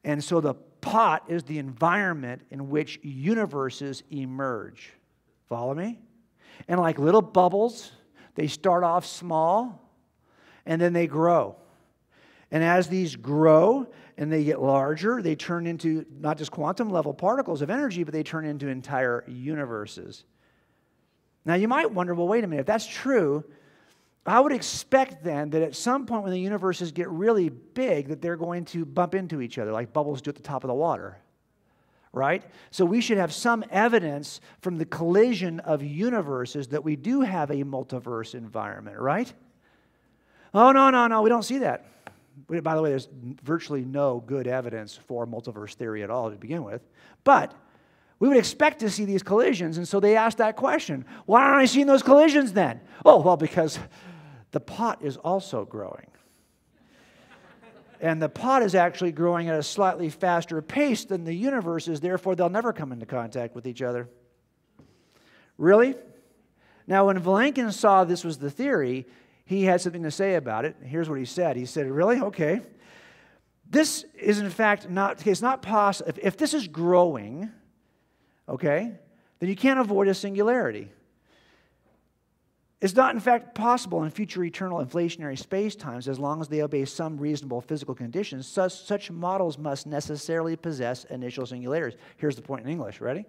And so the pot is the environment in which universes emerge. Follow me? And like little bubbles, they start off small, and then they grow. And as these grow and they get larger, they turn into not just quantum level particles of energy, but they turn into entire universes. Now you might wonder, well, wait a minute, if that's true, I would expect then that at some point when the universes get really big, that they're going to bump into each other like bubbles do at the top of the water. Right? So we should have some evidence from the collision of universes that we do have a multiverse environment, right? Oh, no, we don't see that. By the way, there's virtually no good evidence for multiverse theory at all to begin with. But we would expect to see these collisions, and so they asked that question. Why aren't I seeing those collisions then? Oh, well, because the pot is also growing. And the pot is actually growing at a slightly faster pace than the universe is, therefore they'll never come into contact with each other. Really? Now, when Vilenkin saw this was the theory, he had something to say about it. Here's what he said. He said, really? Okay. This is in fact not, it's not possible. If this is growing, okay, then you can't avoid a singularity. It's not, in fact, possible in future eternal inflationary space-times as long as they obey some reasonable physical conditions. Such models must necessarily possess initial singularities. Here's the point in English. Ready?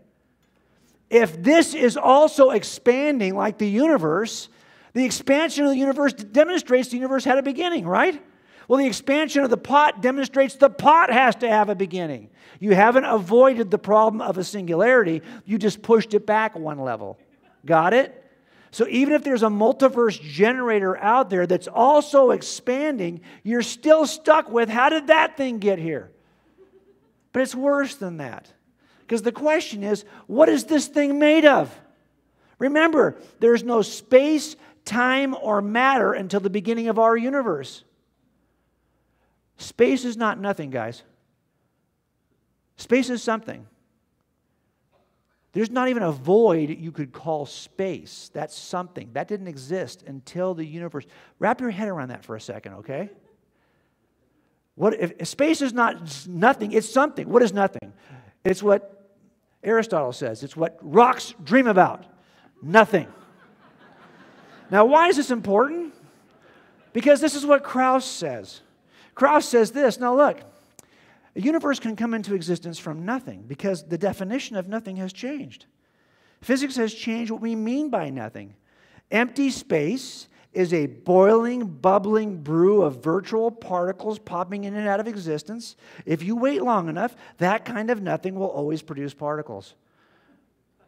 If this is also expanding like the universe, the expansion of the universe demonstrates the universe had a beginning, right? Well, the expansion of the pot demonstrates the pot has to have a beginning. You haven't avoided the problem of a singularity. You just pushed it back one level. Got it? So even if there's a multiverse generator out there that's also expanding, you're still stuck with, how did that thing get here? But it's worse than that. Because the question is, what is this thing made of? Remember, there's no space, time, or matter until the beginning of our universe. Space is not nothing, guys. Space is something. There's not even a void you could call space. That's something. That didn't exist until the universe. Wrap your head around that for a second, okay? What if space is not nothing? It's something. What is nothing? It's what Aristotle says. It's what rocks dream about. Nothing. Now, why is this important? Because this is what Krauss says. Krauss says this. Now, look. A universe can come into existence from nothing because the definition of nothing has changed. Physics has changed what we mean by nothing. Empty space is a boiling, bubbling brew of virtual particles popping in and out of existence. If you wait long enough, that kind of nothing will always produce particles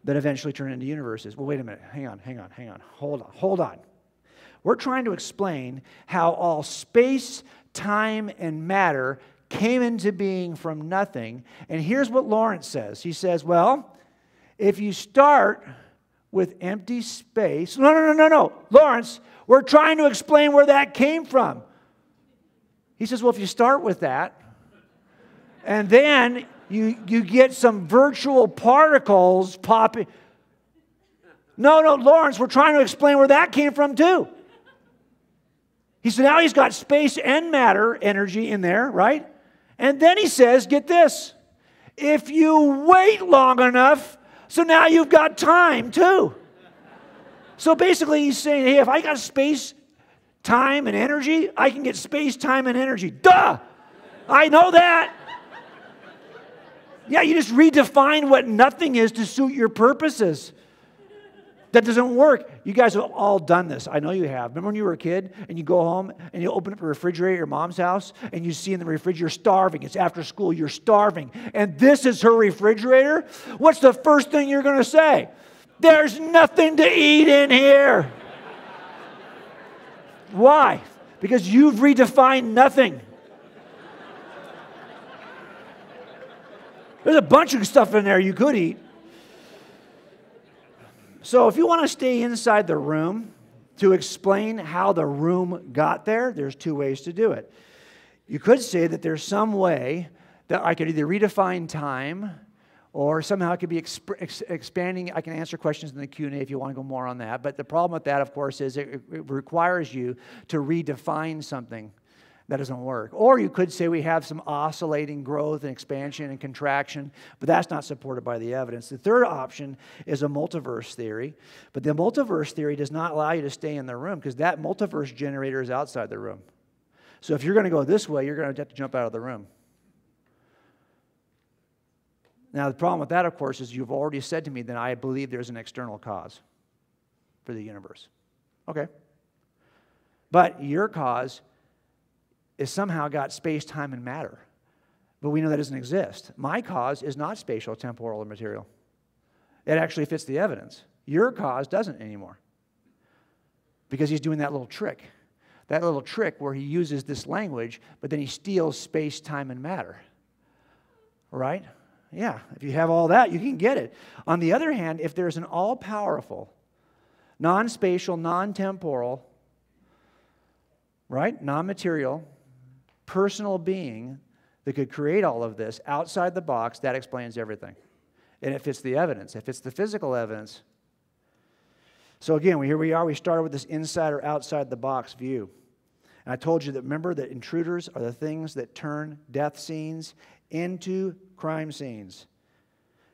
that eventually turn into universes. Well, wait a minute. Hang on. Hold on. We're trying to explain how all space, time, and matter came into being from nothing. And here's what Lawrence says. He says, well, if you start with empty space... No. Lawrence, we're trying to explain where that came from. He says, well, if you start with that, and then you get some virtual particles popping... No, Lawrence, we're trying to explain where that came from too. He said, now he's got space and matter energy in there, right? And then he says, get this, if you wait long enough, so now you've got time too. So basically he's saying, hey, if I got space, time, and energy, I can get space, time, and energy. Duh! I know that. Yeah, you just redefine what nothing is to suit your purposes. That doesn't work. You guys have all done this. I know you have. Remember when you were a kid and you go home and you open up a refrigerator at your mom's house and you see in the refrigerator, you're starving. It's after school, you're starving. And this is her refrigerator? What's the first thing you're going to say? There's nothing to eat in here. Why? Because you've redefined nothing. There's a bunch of stuff in there you could eat. So if you want to stay inside the room to explain how the room got there, there's two ways to do it. You could say that there's some way that I could either redefine time or somehow it could be expanding. I can answer questions in the Q&A if you want to go more on that. But the problem with that, of course, is it requires you to redefine something. That doesn't work. Or you could say we have some oscillating growth and expansion and contraction, but that's not supported by the evidence. The third option is a multiverse theory, but the multiverse theory does not allow you to stay in the room because that multiverse generator is outside the room. So if you're going to go this way, you're going to have to jump out of the room. Now, the problem with that, of course, is you've already said to me that I believe there's an external cause for the universe. Okay. But your cause is somehow got space, time, and matter. But we know that doesn't exist. My cause is not spatial, temporal, or material. It actually fits the evidence. Your cause doesn't anymore. Because he's doing that little trick. That little trick where he uses this language, but then he steals space, time, and matter. Right? Yeah, if you have all that, you can get it. On the other hand, if there's an all-powerful, non-spatial, non-temporal, right, non-material, personal being that could create all of this outside the box, that explains everything. And it fits the evidence. It fits the physical evidence. So again, here we are. We started with this inside or outside the box view. And I told you that, remember, that intruders are the things that turn death scenes into crime scenes.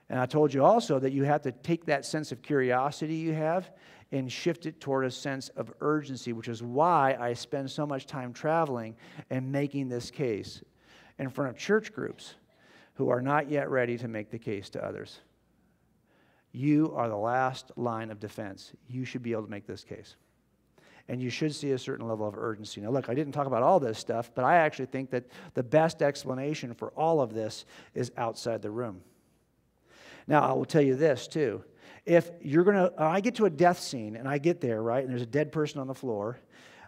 And I told you also that you have to take that sense of curiosity you have and shift it toward a sense of urgency, which is why I spend so much time traveling and making this case in front of church groups who are not yet ready to make the case to others. You are the last line of defense. You should be able to make this case. And you should see a certain level of urgency. Now, look, I didn't talk about all this stuff, but I actually think that the best explanation for all of this is outside the room. Now, I will tell you this, too. If you're going to, I get to a death scene, and I get there, right, and there's a dead person on the floor,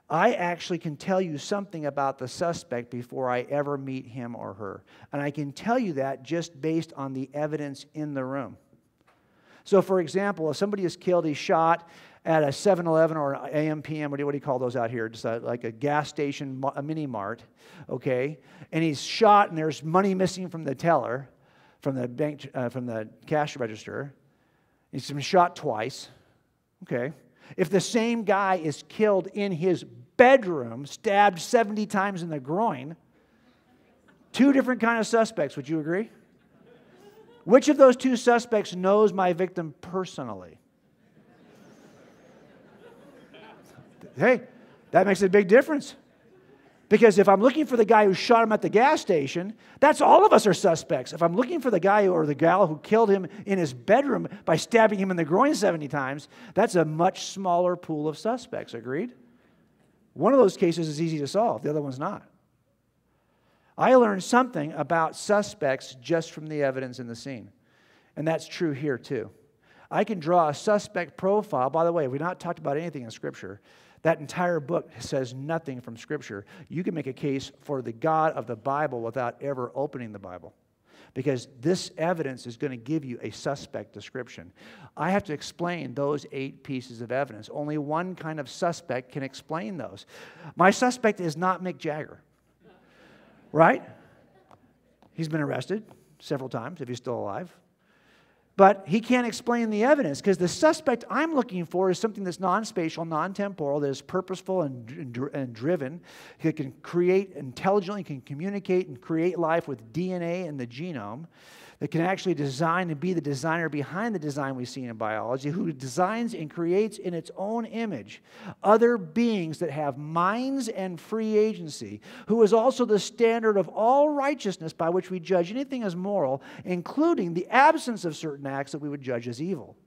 I actually can tell you something about the suspect before I ever meet him or her. And I can tell you that just based on the evidence in the room. So, for example, if somebody is killed, he's shot at a 7-Eleven or an AM, PM, what do you call those out here? Just like a gas station, a mini-mart, okay? And he's shot and there's money missing from the teller, from the bank, from the cash register. He's been shot twice, okay? If the same guy is killed in his bedroom, stabbed 70 times in the groin, two different kind of suspects, would you agree? Which of those two suspects knows my victim personally? Hey, that makes a big difference. Because if I'm looking for the guy who shot him at the gas station, that's all of us are suspects. If I'm looking for the guy or the gal who killed him in his bedroom by stabbing him in the groin 70 times, that's a much smaller pool of suspects, agreed? One of those cases is easy to solve, the other one's not. I learned something about suspects just from the evidence in the scene. And that's true here too. I can draw a suspect profile. By the way, we've not talked about anything in Scripture. That entire book says nothing from Scripture. You can make a case for the God of the Bible without ever opening the Bible, because this evidence is going to give you a suspect description. I have to explain those 8 pieces of evidence. Only one kind of suspect can explain those. My suspect is not Mick Jagger, right? He's been arrested several times, if he's still alive. But he can't explain the evidence, because the suspect I'm looking for is something that's non-spatial, non-temporal, that is purposeful and driven. He can create intelligently, can communicate and create life with DNA and the genome, that can actually design and be the designer behind the design we see in biology, who designs and creates in its own image other beings that have minds and free agency, who is also the standard of all righteousness by which we judge anything as moral, including the absence of certain acts that we would judge as evil.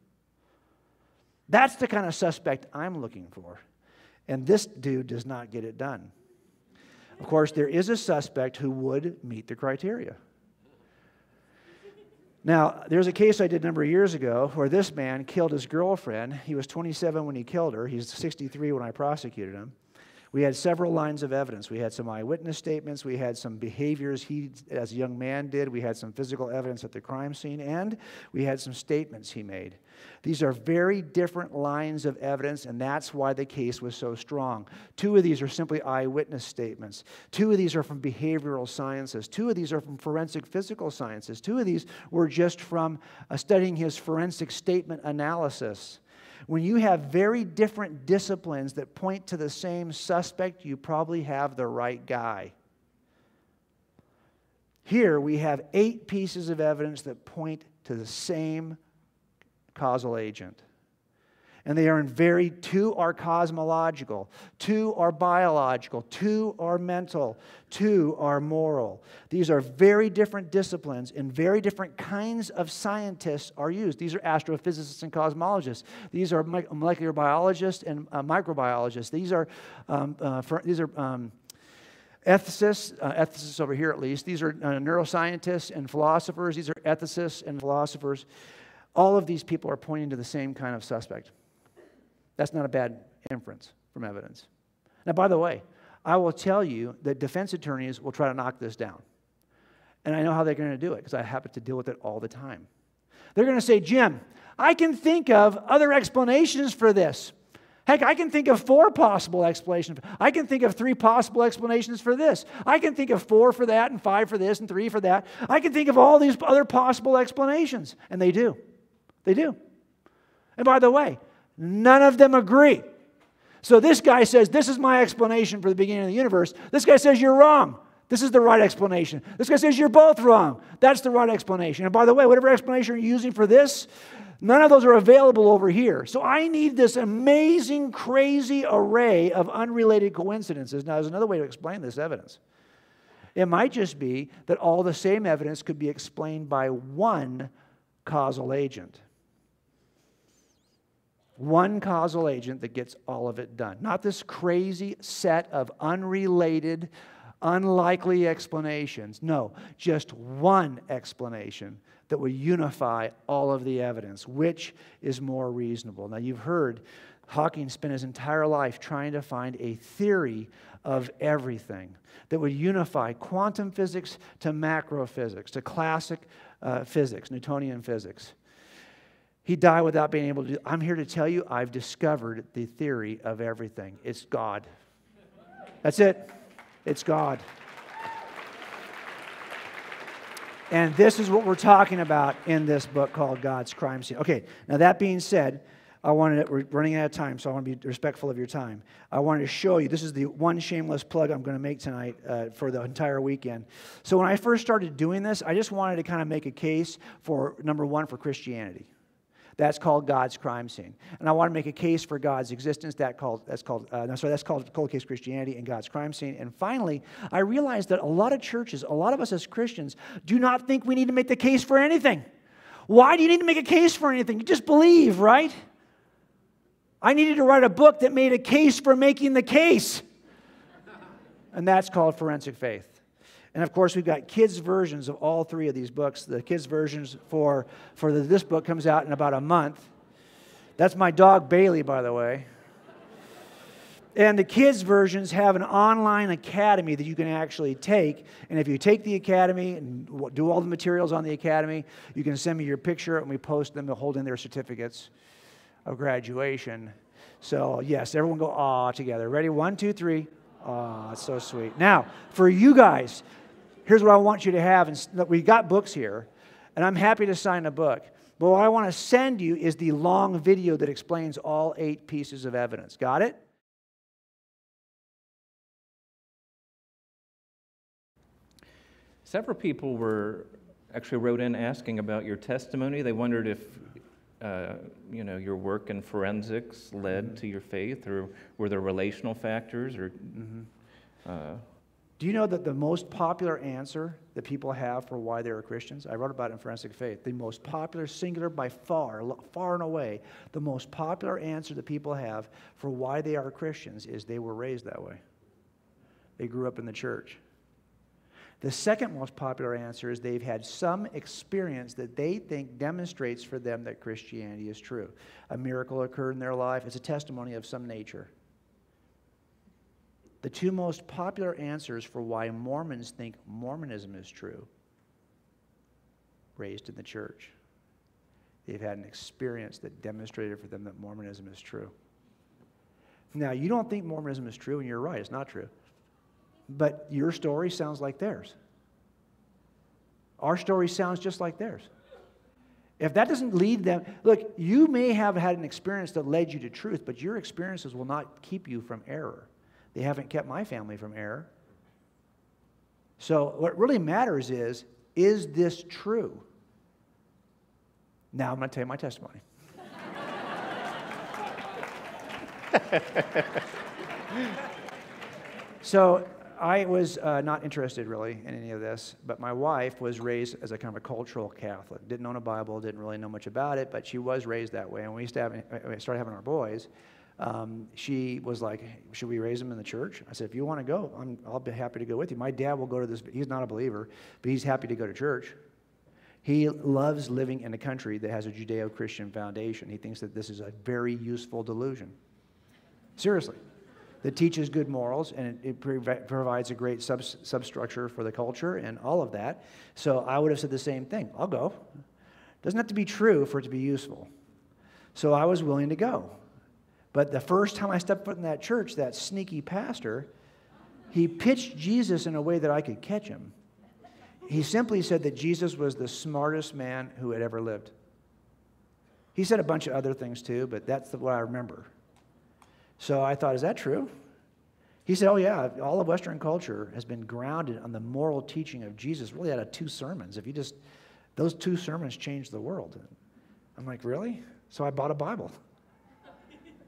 That's the kind of suspect I'm looking for. And this dude does not get it done. Of course, there is a suspect who would meet the criteria. Now, there's a case I did a number of years ago where this man killed his girlfriend. He was 27 when he killed her. He's 63 when I prosecuted him. We had several lines of evidence. We had some eyewitness statements. We had some behaviors he, as a young man, did. We had some physical evidence at the crime scene. And we had some statements he made. These are very different lines of evidence, and that's why the case was so strong. 2 of these are simply eyewitness statements. 2 of these are from behavioral sciences. 2 of these are from forensic physical sciences. 2 of these were just from studying his forensic statement analysis. When you have very different disciplines that point to the same suspect, you probably have the right guy. Here we have 8 pieces of evidence that point to the same causal agent. And they are in 2 are cosmological, 2 are biological, 2 are mental, 2 are moral. These are very different disciplines, and very different kinds of scientists are used. These are astrophysicists and cosmologists. These are molecular biologists and microbiologists. These are ethicists, ethicists over here at least. These are neuroscientists and philosophers. These are ethicists and philosophers. All of these people are pointing to the same kind of suspect. That's not a bad inference from evidence. Now, by the way, I will tell you that defense attorneys will try to knock this down. And I know how they're going to do it because I happen to deal with it all the time. They're going to say, Jim, I can think of other explanations for this. Heck, I can think of 4 possible explanations. I can think of 3 possible explanations for this. I can think of 4 for that and 5 for this and 3 for that. I can think of all these other possible explanations. And they do. They do. And by the way, none of them agree. So this guy says, this is my explanation for the beginning of the universe. This guy says, you're wrong. This is the right explanation. This guy says, you're both wrong. That's the right explanation. And by the way, whatever explanation you're using for this, none of those are available over here. So I need this amazing, crazy array of unrelated coincidences. Now, there's another way to explain this evidence. It might just be that all the same evidence could be explained by one causal agent. One causal agent that gets all of it done. Not this crazy set of unrelated, unlikely explanations. No, just one explanation that would unify all of the evidence. Which is more reasonable? Now, you've heard Hawking spent his entire life trying to find a theory of everything that would unify quantum physics to macro physics, to classic physics, Newtonian physics. He died without being able to do it. I'm here to tell you, I've discovered the theory of everything. It's God. That's it. It's God. And this is what we're talking about in this book called God's Crime Scene. Okay, now that being said, we're running out of time, so I want to be respectful of your time. I wanted to show you, this is the one shameless plug I'm going to make tonight for the entire weekend. So when I first started doing this, I just wanted to kind of make a case for, number one, for Christianity. That's called God's Crime Scene. And I want to make a case for God's existence. That's called Cold Case Christianity and God's Crime Scene. And finally, I realized that a lot of churches, a lot of us as Christians, do not think we need to make the case for anything. Why do you need to make a case for anything? You just believe, right? I needed to write a book that made a case for making the case. And that's called Forensic Faith. And of course, we've got kids' versions of all 3 of these books. The kids' versions for this book comes out in about a month. That's my dog, Bailey, by the way. And the kids' versions have an online academy that you can actually take. And if you take the academy and do all the materials on the academy, you can send me your picture and we post them to hold in their certificates of graduation. So, yes, everyone go, aw, together. Ready? 1, 2, 3. Aw, that's so sweet. Now, for you guys, here's what I want you to have. And we got books here, and I'm happy to sign a book. But what I want to send you is the long video that explains all 8 pieces of evidence. Got it? Several people actually wrote in asking about your testimony. They wondered if your work in forensics led to your faith, or were there relational factors? Or do you know that the most popular answer that people have for why they are Christians? I wrote about it in Forensic Faith. The most popular, singular by far and away, the most popular answer that people have for why they are Christians is they were raised that way. They grew up in the church. The second most popular answer is they've had some experience that they think demonstrates for them that Christianity is true. A miracle occurred in their life. It's a testimony of some nature. The 2 most popular answers for why Mormons think Mormonism is true: raised in the church. They've had an experience that demonstrated for them that Mormonism is true. Now, you don't think Mormonism is true, and you're right, it's not true. But your story sounds like theirs. Our story sounds just like theirs. If that doesn't lead them, look, you may have had an experience that led you to truth, but your experiences will not keep you from error. They haven't kept my family from error. So what really matters is this true? Now I'm going to tell you my testimony. So I was not interested really in any of this, but my wife was raised as a kind of a cultural Catholic. Didn't own a Bible, didn't really know much about it, but she was raised that way. And when we started having our boys, she was like, should we raise them in the church? I said, if you want to go, I'll be happy to go with you. My dad will go to this. He's not a believer, but he's happy to go to church. He loves living in a country that has a Judeo-Christian foundation. He thinks that this is a very useful delusion. Seriously. that teaches good morals, and it provides a great substructure for the culture and all of that. So I would have said the same thing. I'll go. Doesn't have to be true for it to be useful. So I was willing to go. But the first time I stepped foot in that church, that sneaky pastor, he pitched Jesus in a way that I could catch him. He simply said that Jesus was the smartest man who had ever lived. He said a bunch of other things too, but that's what I remember. So I thought, is that true? He said, oh yeah, all of Western culture has been grounded on the moral teaching of Jesus, really out of 2 sermons. Those 2 sermons changed the world. I'm like, really? So I bought a Bible.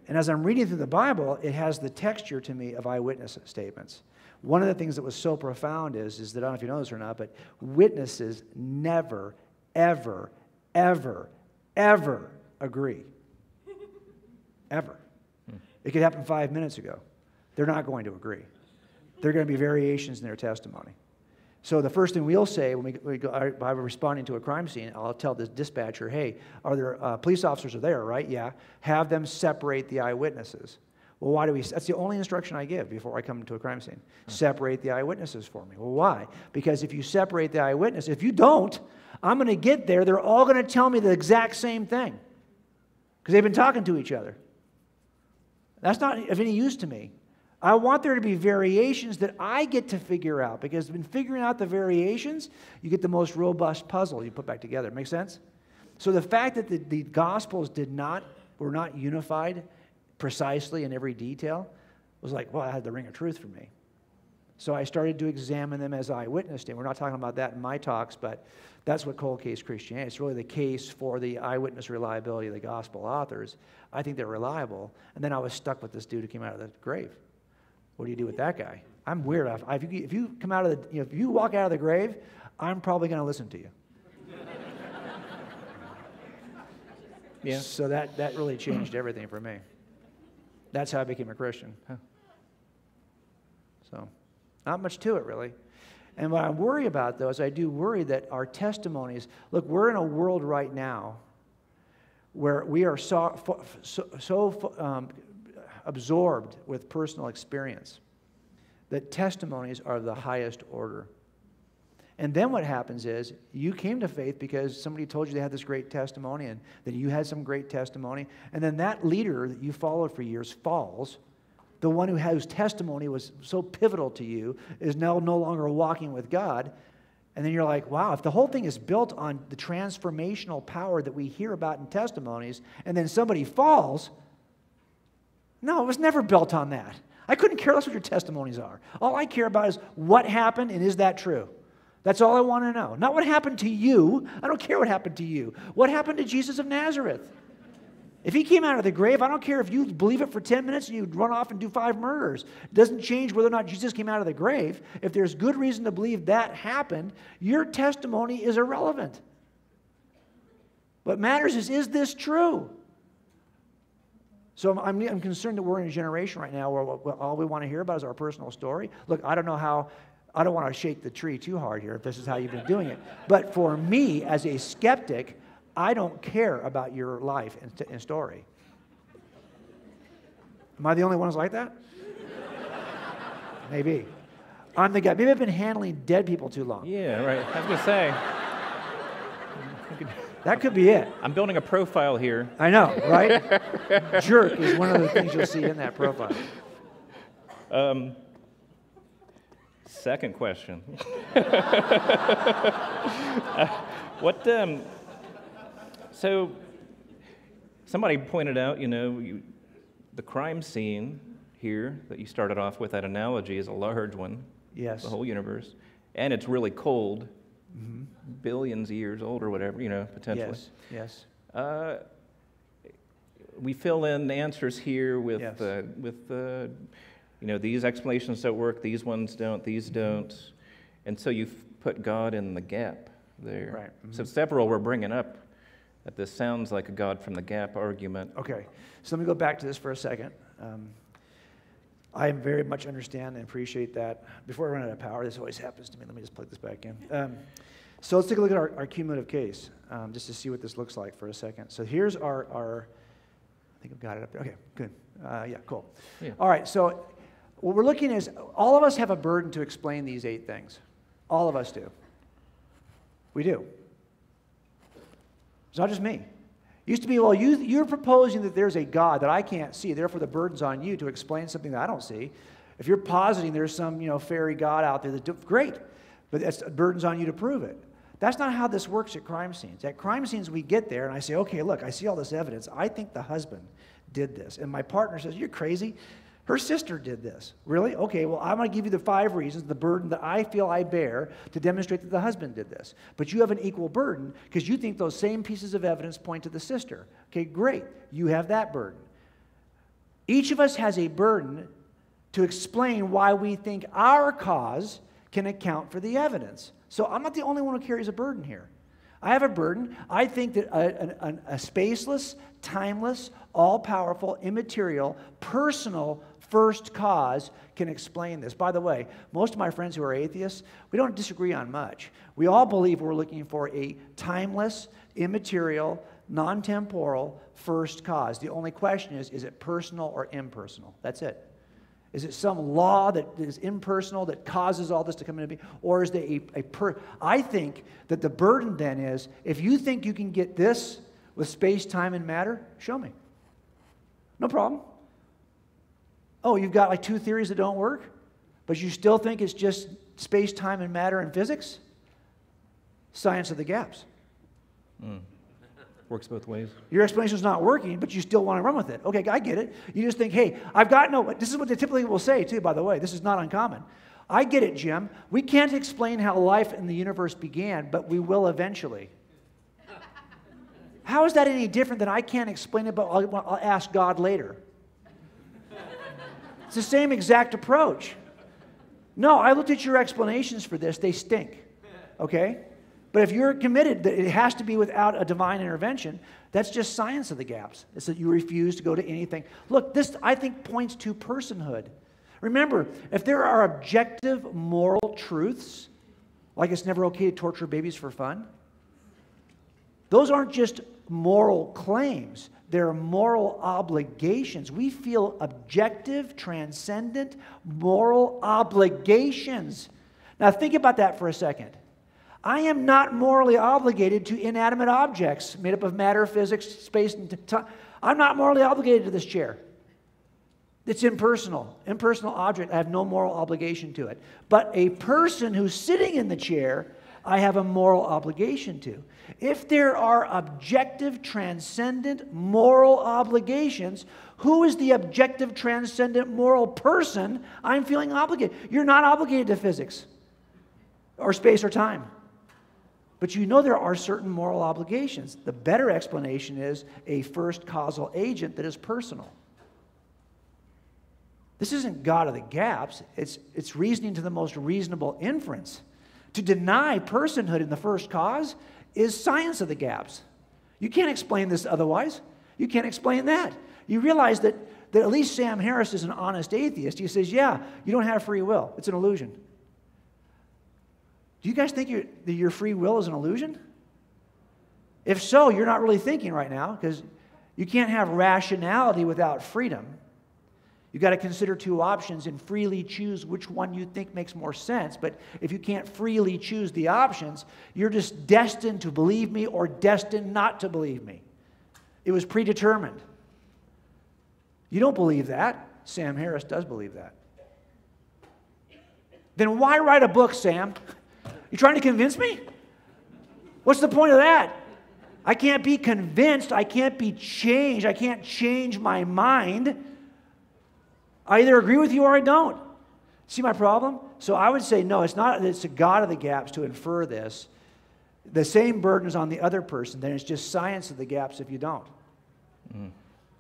And as I'm reading through the Bible, it has the texture to me of eyewitness statements. One of the things that was so profound is that, I don't know if you know this or not, but witnesses never, ever, ever, ever agree. Ever. It could happen 5 minutes ago. They're not going to agree. There are going to be variations in their testimony. So the first thing we'll say when we go, I'm responding to a crime scene, I'll tell the dispatcher, hey, are there police officers are there, right? Yeah. Have them separate the eyewitnesses. Well, why do we? That's the only instruction I give before I come to a crime scene. Separate the eyewitnesses for me. Well, why? Because if you separate the eyewitness, if you don't, I'm going to get there. They're all going to tell me the exact same thing because they've been talking to each other. That's not of any use to me. I want there to be variations that I get to figure out because in figuring out the variations, you get the most robust puzzle you put back together. Make sense? So the fact that the Gospels were not unified precisely in every detail was like, well, I had the ring of truth for me. So I started to examine them as eyewitness. And we're not talking about that in my talks, but that's what cold case Christianity is. It's really the case for the eyewitness reliability of the Gospel authors. I think they're reliable. And then I was stuck with this dude who came out of the grave. What do you do with that guy? I'm weird. If you come out of if you walk out of the grave, I'm probably going to listen to you. Yeah. So that really changed everything for me. That's how I became a Christian. Huh. So, not much to it, really. And what I worry about, though, is I do worry that our testimonies, look, we're in a world right now where we are so absorbed with personal experience that testimonies are the highest order. And then what happens is you came to faith because somebody told you they had this great testimony and that you had some great testimony. And then that leader that you followed for years falls. The one whose testimony was so pivotal to you is now no longer walking with God. And then you're like, wow, if the whole thing is built on the transformational power that we hear about in testimonies and then somebody falls, no, it was never built on that. I couldn't care less what your testimonies are. All I care about is what happened and is that true? That's all I want to know. Not what happened to you. I don't care what happened to you. What happened to Jesus of Nazareth? If he came out of the grave, I don't care if you believe it for 10 minutes and you run off and do 5 murders. It doesn't change whether or not Jesus came out of the grave. If there's good reason to believe that happened, your testimony is irrelevant. What matters is this true? So I'm concerned that we're in a generation right now where all we want to hear about is our personal story. Look, I don't want to shake the tree too hard here if this is how you've been doing it. But for me, as a skeptic, I don't care about your life and story. Am I the only one who's like that? Maybe. I'm the guy. Maybe I've been handling dead people too long. Yeah, right. I was going to say. That could be it. I'm building a profile here. I know, right? Jerk is one of the things you'll see in that profile. Second question. So somebody pointed out, the crime scene here that you started off with, that analogy is a large one. Yes. The whole universe. And it's really cold. Mm-hmm. Billions of years old or whatever, potentially. Yes. We fill in answers here with these explanations don't work, these ones don't, these don't. And so you've put God in the gap there. Right. Mm-hmm. So several were bringing up that this sounds like a God from the gap argument. Okay. So let me go back to this for a second. I very much understand and appreciate that. Before I run out of power, this always happens to me. Let me just plug this back in. So let's take a look at our cumulative case, just to see what this looks like for a second. So here's our I think I've got it up there. Okay, good. Yeah, cool. Yeah. All right, so what we're looking is, all of us have a burden to explain these 8 things. All of us do. We do. It's not just me. It used to be, well, you're proposing that there's a God that I can't see, therefore the burden's on you to explain something that I don't see. If you're positing there's some, fairy God out there, great, but that's burden's on you to prove it. That's not how this works at crime scenes. At crime scenes, we get there, and I say, okay, look, I see all this evidence. I think the husband did this. And my partner says, you're crazy. Her sister did this. Really? Okay, well, I'm going to give you the 5 reasons, the burden that I feel I bear to demonstrate that the husband did this. But you have an equal burden because you think those same pieces of evidence point to the sister. Okay, great. You have that burden. Each of us has a burden to explain why we think our cause can account for the evidence. So I'm not the only one who carries a burden here. I have a burden. I think that a spaceless, timeless, all-powerful, immaterial, personal first cause can explain this. By the way, most of my friends who are atheists, we don't disagree on much. We all believe we're looking for a timeless, immaterial, non-temporal first cause. The only question is it personal or impersonal? That's it. Is it some law that is impersonal that causes all this to come into being? Or is there I think that the burden then is, if you think you can get this with space, time, and matter, show me. No problem. Oh, you've got like 2 theories that don't work, but you still think it's just space, time, and matter and physics? Science of the gaps. Works both ways. Your explanation is not working, but you still want to run with it. Okay, I get it. You just think, hey, this is what they typically will say too, by the way. This is not uncommon. I get it, Jim. We can't explain how life in the universe began, but we will eventually. How is that any different than I can't explain it, but I'll ask God later? It's the same exact approach. No, I looked at your explanations for this. They stink. Okay? But if you're committed that it has to be without a divine intervention, that's just science of the gaps. It's that you refuse to go to anything. Look, this, I think, points to personhood. Remember, if there are objective moral truths, like it's never okay to torture babies for fun, those aren't just moral claims. They're moral obligations. We feel objective, transcendent, moral obligations. Now think about that for a second. I am not morally obligated to inanimate objects made up of matter, physics, space, and time. I'm not morally obligated to this chair. It's impersonal. Impersonal object, I have no moral obligation to it. But a person who's sitting in the chair, I have a moral obligation to. If there are objective, transcendent, moral obligations, who is the objective, transcendent, moral person I'm feeling obligated? You're not obligated to physics or space or time. But you know there are certain moral obligations. The better explanation is a first causal agent that is personal. This isn't God of the gaps. It's reasoning to the most reasonable inference. To deny personhood in the first cause is science of the gaps. You can't explain this otherwise. You can't explain that. You realize that at least Sam Harris is an honest atheist. He says, yeah, you don't have free will. It's an illusion. Do you guys think that your free will is an illusion? If so, you're not really thinking right now, because you can't have rationality without freedom. You've got to consider 2 options and freely choose which one you think makes more sense. But if you can't freely choose the options, you're just destined to believe me or destined not to believe me. It was predetermined. You don't believe that. Sam Harris does believe that. Then why write a book, Sam? You trying to convince me? What's the point of that? I can't be convinced. I can't be changed. I can't change my mind. I either agree with you or I don't. See my problem? So I would say, no, it's not. It's a God of the gaps to infer this. The same burden is on the other person. Then it's just science of the gaps if you don't.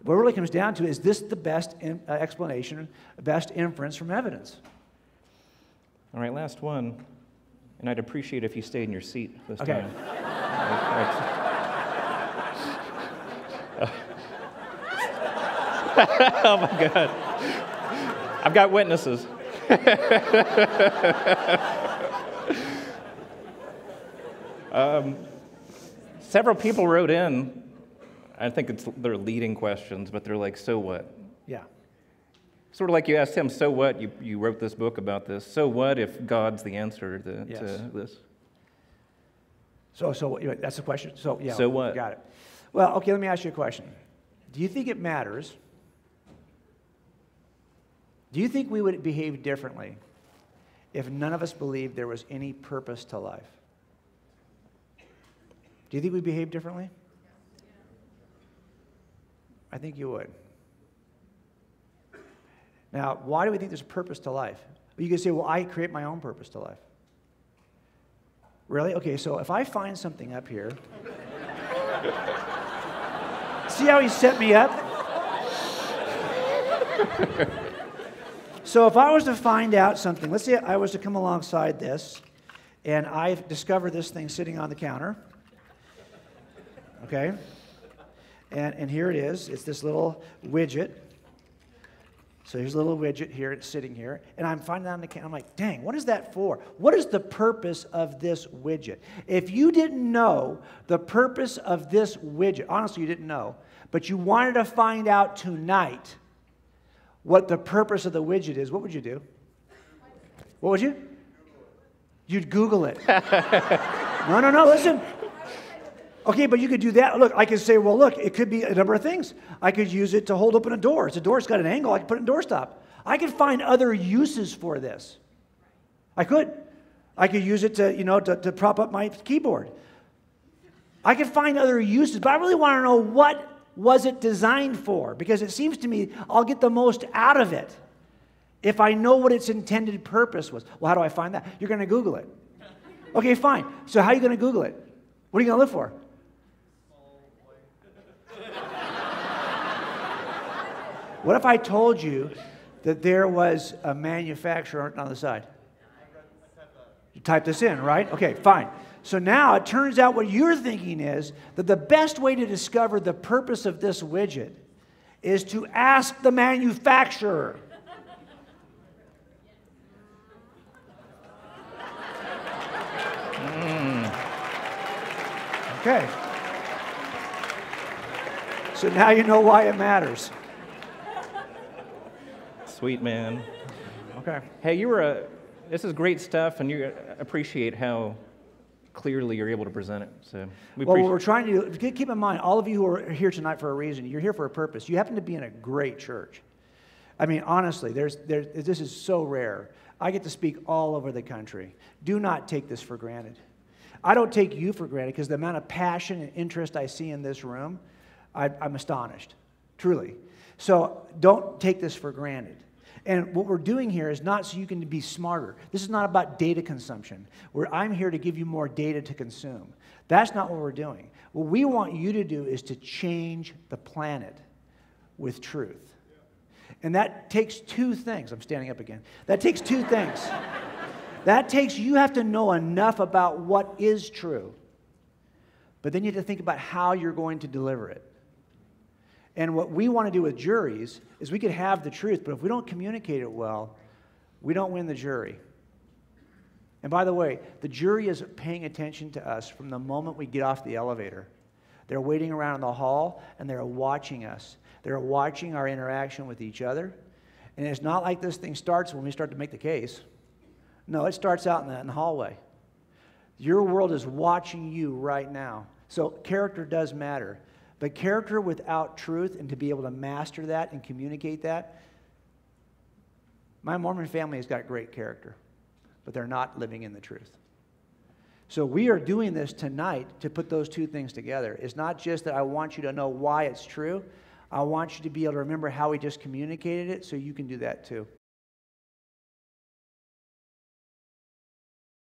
What it really comes down to is this the best explanation, best inference from evidence? All right, last one. And I'd appreciate if you stayed in your seat this okay. time. Oh my God. I've got witnesses. Several people wrote in. I think they're leading questions, but they're like, so what? Yeah. Sort of like you asked him, so what? You wrote this book about this. So what if God's the answer to this? So that's the question. So, yeah. So what? Got it. Well, okay, let me ask you a question. Do you think it matters? Do you think we would behave differently if none of us believed there was any purpose to life? Do you think we'd behave differently? I think you would. Now, why do we think there's a purpose to life? You can say, well, I create my own purpose to life. Really? Okay, so if I find something up here, see how he set me up? So if I was to find out something, let's say I was to come alongside this, and I discover this thing sitting on the counter, okay? And here it is. It's this little widget. So here's a little widget here. It's sitting here. And I'm finding out on the counter. I'm like, dang, what is that for? What is the purpose of this widget? If you didn't know the purpose of this widget, honestly, you didn't know, but you wanted to find out tonight what the purpose of the widget is, what would you do? What would you? You'd Google it. No, listen. Okay, but you could do that. Look, I could say, well, look, it could be a number of things. I could use it to hold open a door. It's a door, it's got an angle. I could put it in doorstop. I could find other uses for this. I could. I could use it to prop up my keyboard. I could find other uses, but I really want to know what was it designed for, because it seems to me I'll get the most out of it if I know what its intended purpose was. Well, how do I find that? You're going to Google it. Okay, fine. So how are you going to Google it? What are you going to look for? What if I told you that there was a manufacturer on the side? You type this in, right? Okay, fine. So now it turns out what you're thinking is that the best way to discover the purpose of this widget is to ask the manufacturer. Okay. So now you know why it matters. Sweet, man. Okay. Hey, this is great stuff, and you appreciate how clearly you're able to present it. So what we're trying to do, keep in mind, all of you who are here tonight for a reason, you're here for a purpose. You happen to be in a great church. I mean, honestly, this is so rare. I get to speak all over the country. Do not take this for granted. I don't take you for granted, because the amount of passion and interest I see in this room, I'm astonished, truly. So don't take this for granted. And what we're doing here is not so you can be smarter. This is not about data consumption, where I'm here to give you more data to consume. That's not what we're doing. What we want you to do is to change the planet with truth. And that takes two things. I'm standing up again. That takes two things. You have to know enough about what is true. But then you have to think about how you're going to deliver it. And what we want to do with juries is we could have the truth, but if we don't communicate it well, we don't win the jury. And by the way, the jury is paying attention to us from the moment we get off the elevator. They're waiting around in the hall, and they're watching us. They're watching our interaction with each other. And it's not like this thing starts when we start to make the case. No, it starts out in the hallway. Your world is watching you right now. So character does matter. But character without truth, and to be able to master that and communicate that, my Mormon family has got great character, but they're not living in the truth. So we are doing this tonight to put those two things together. It's not just that I want you to know why it's true. I want you to be able to remember how we just communicated it, so you can do that too.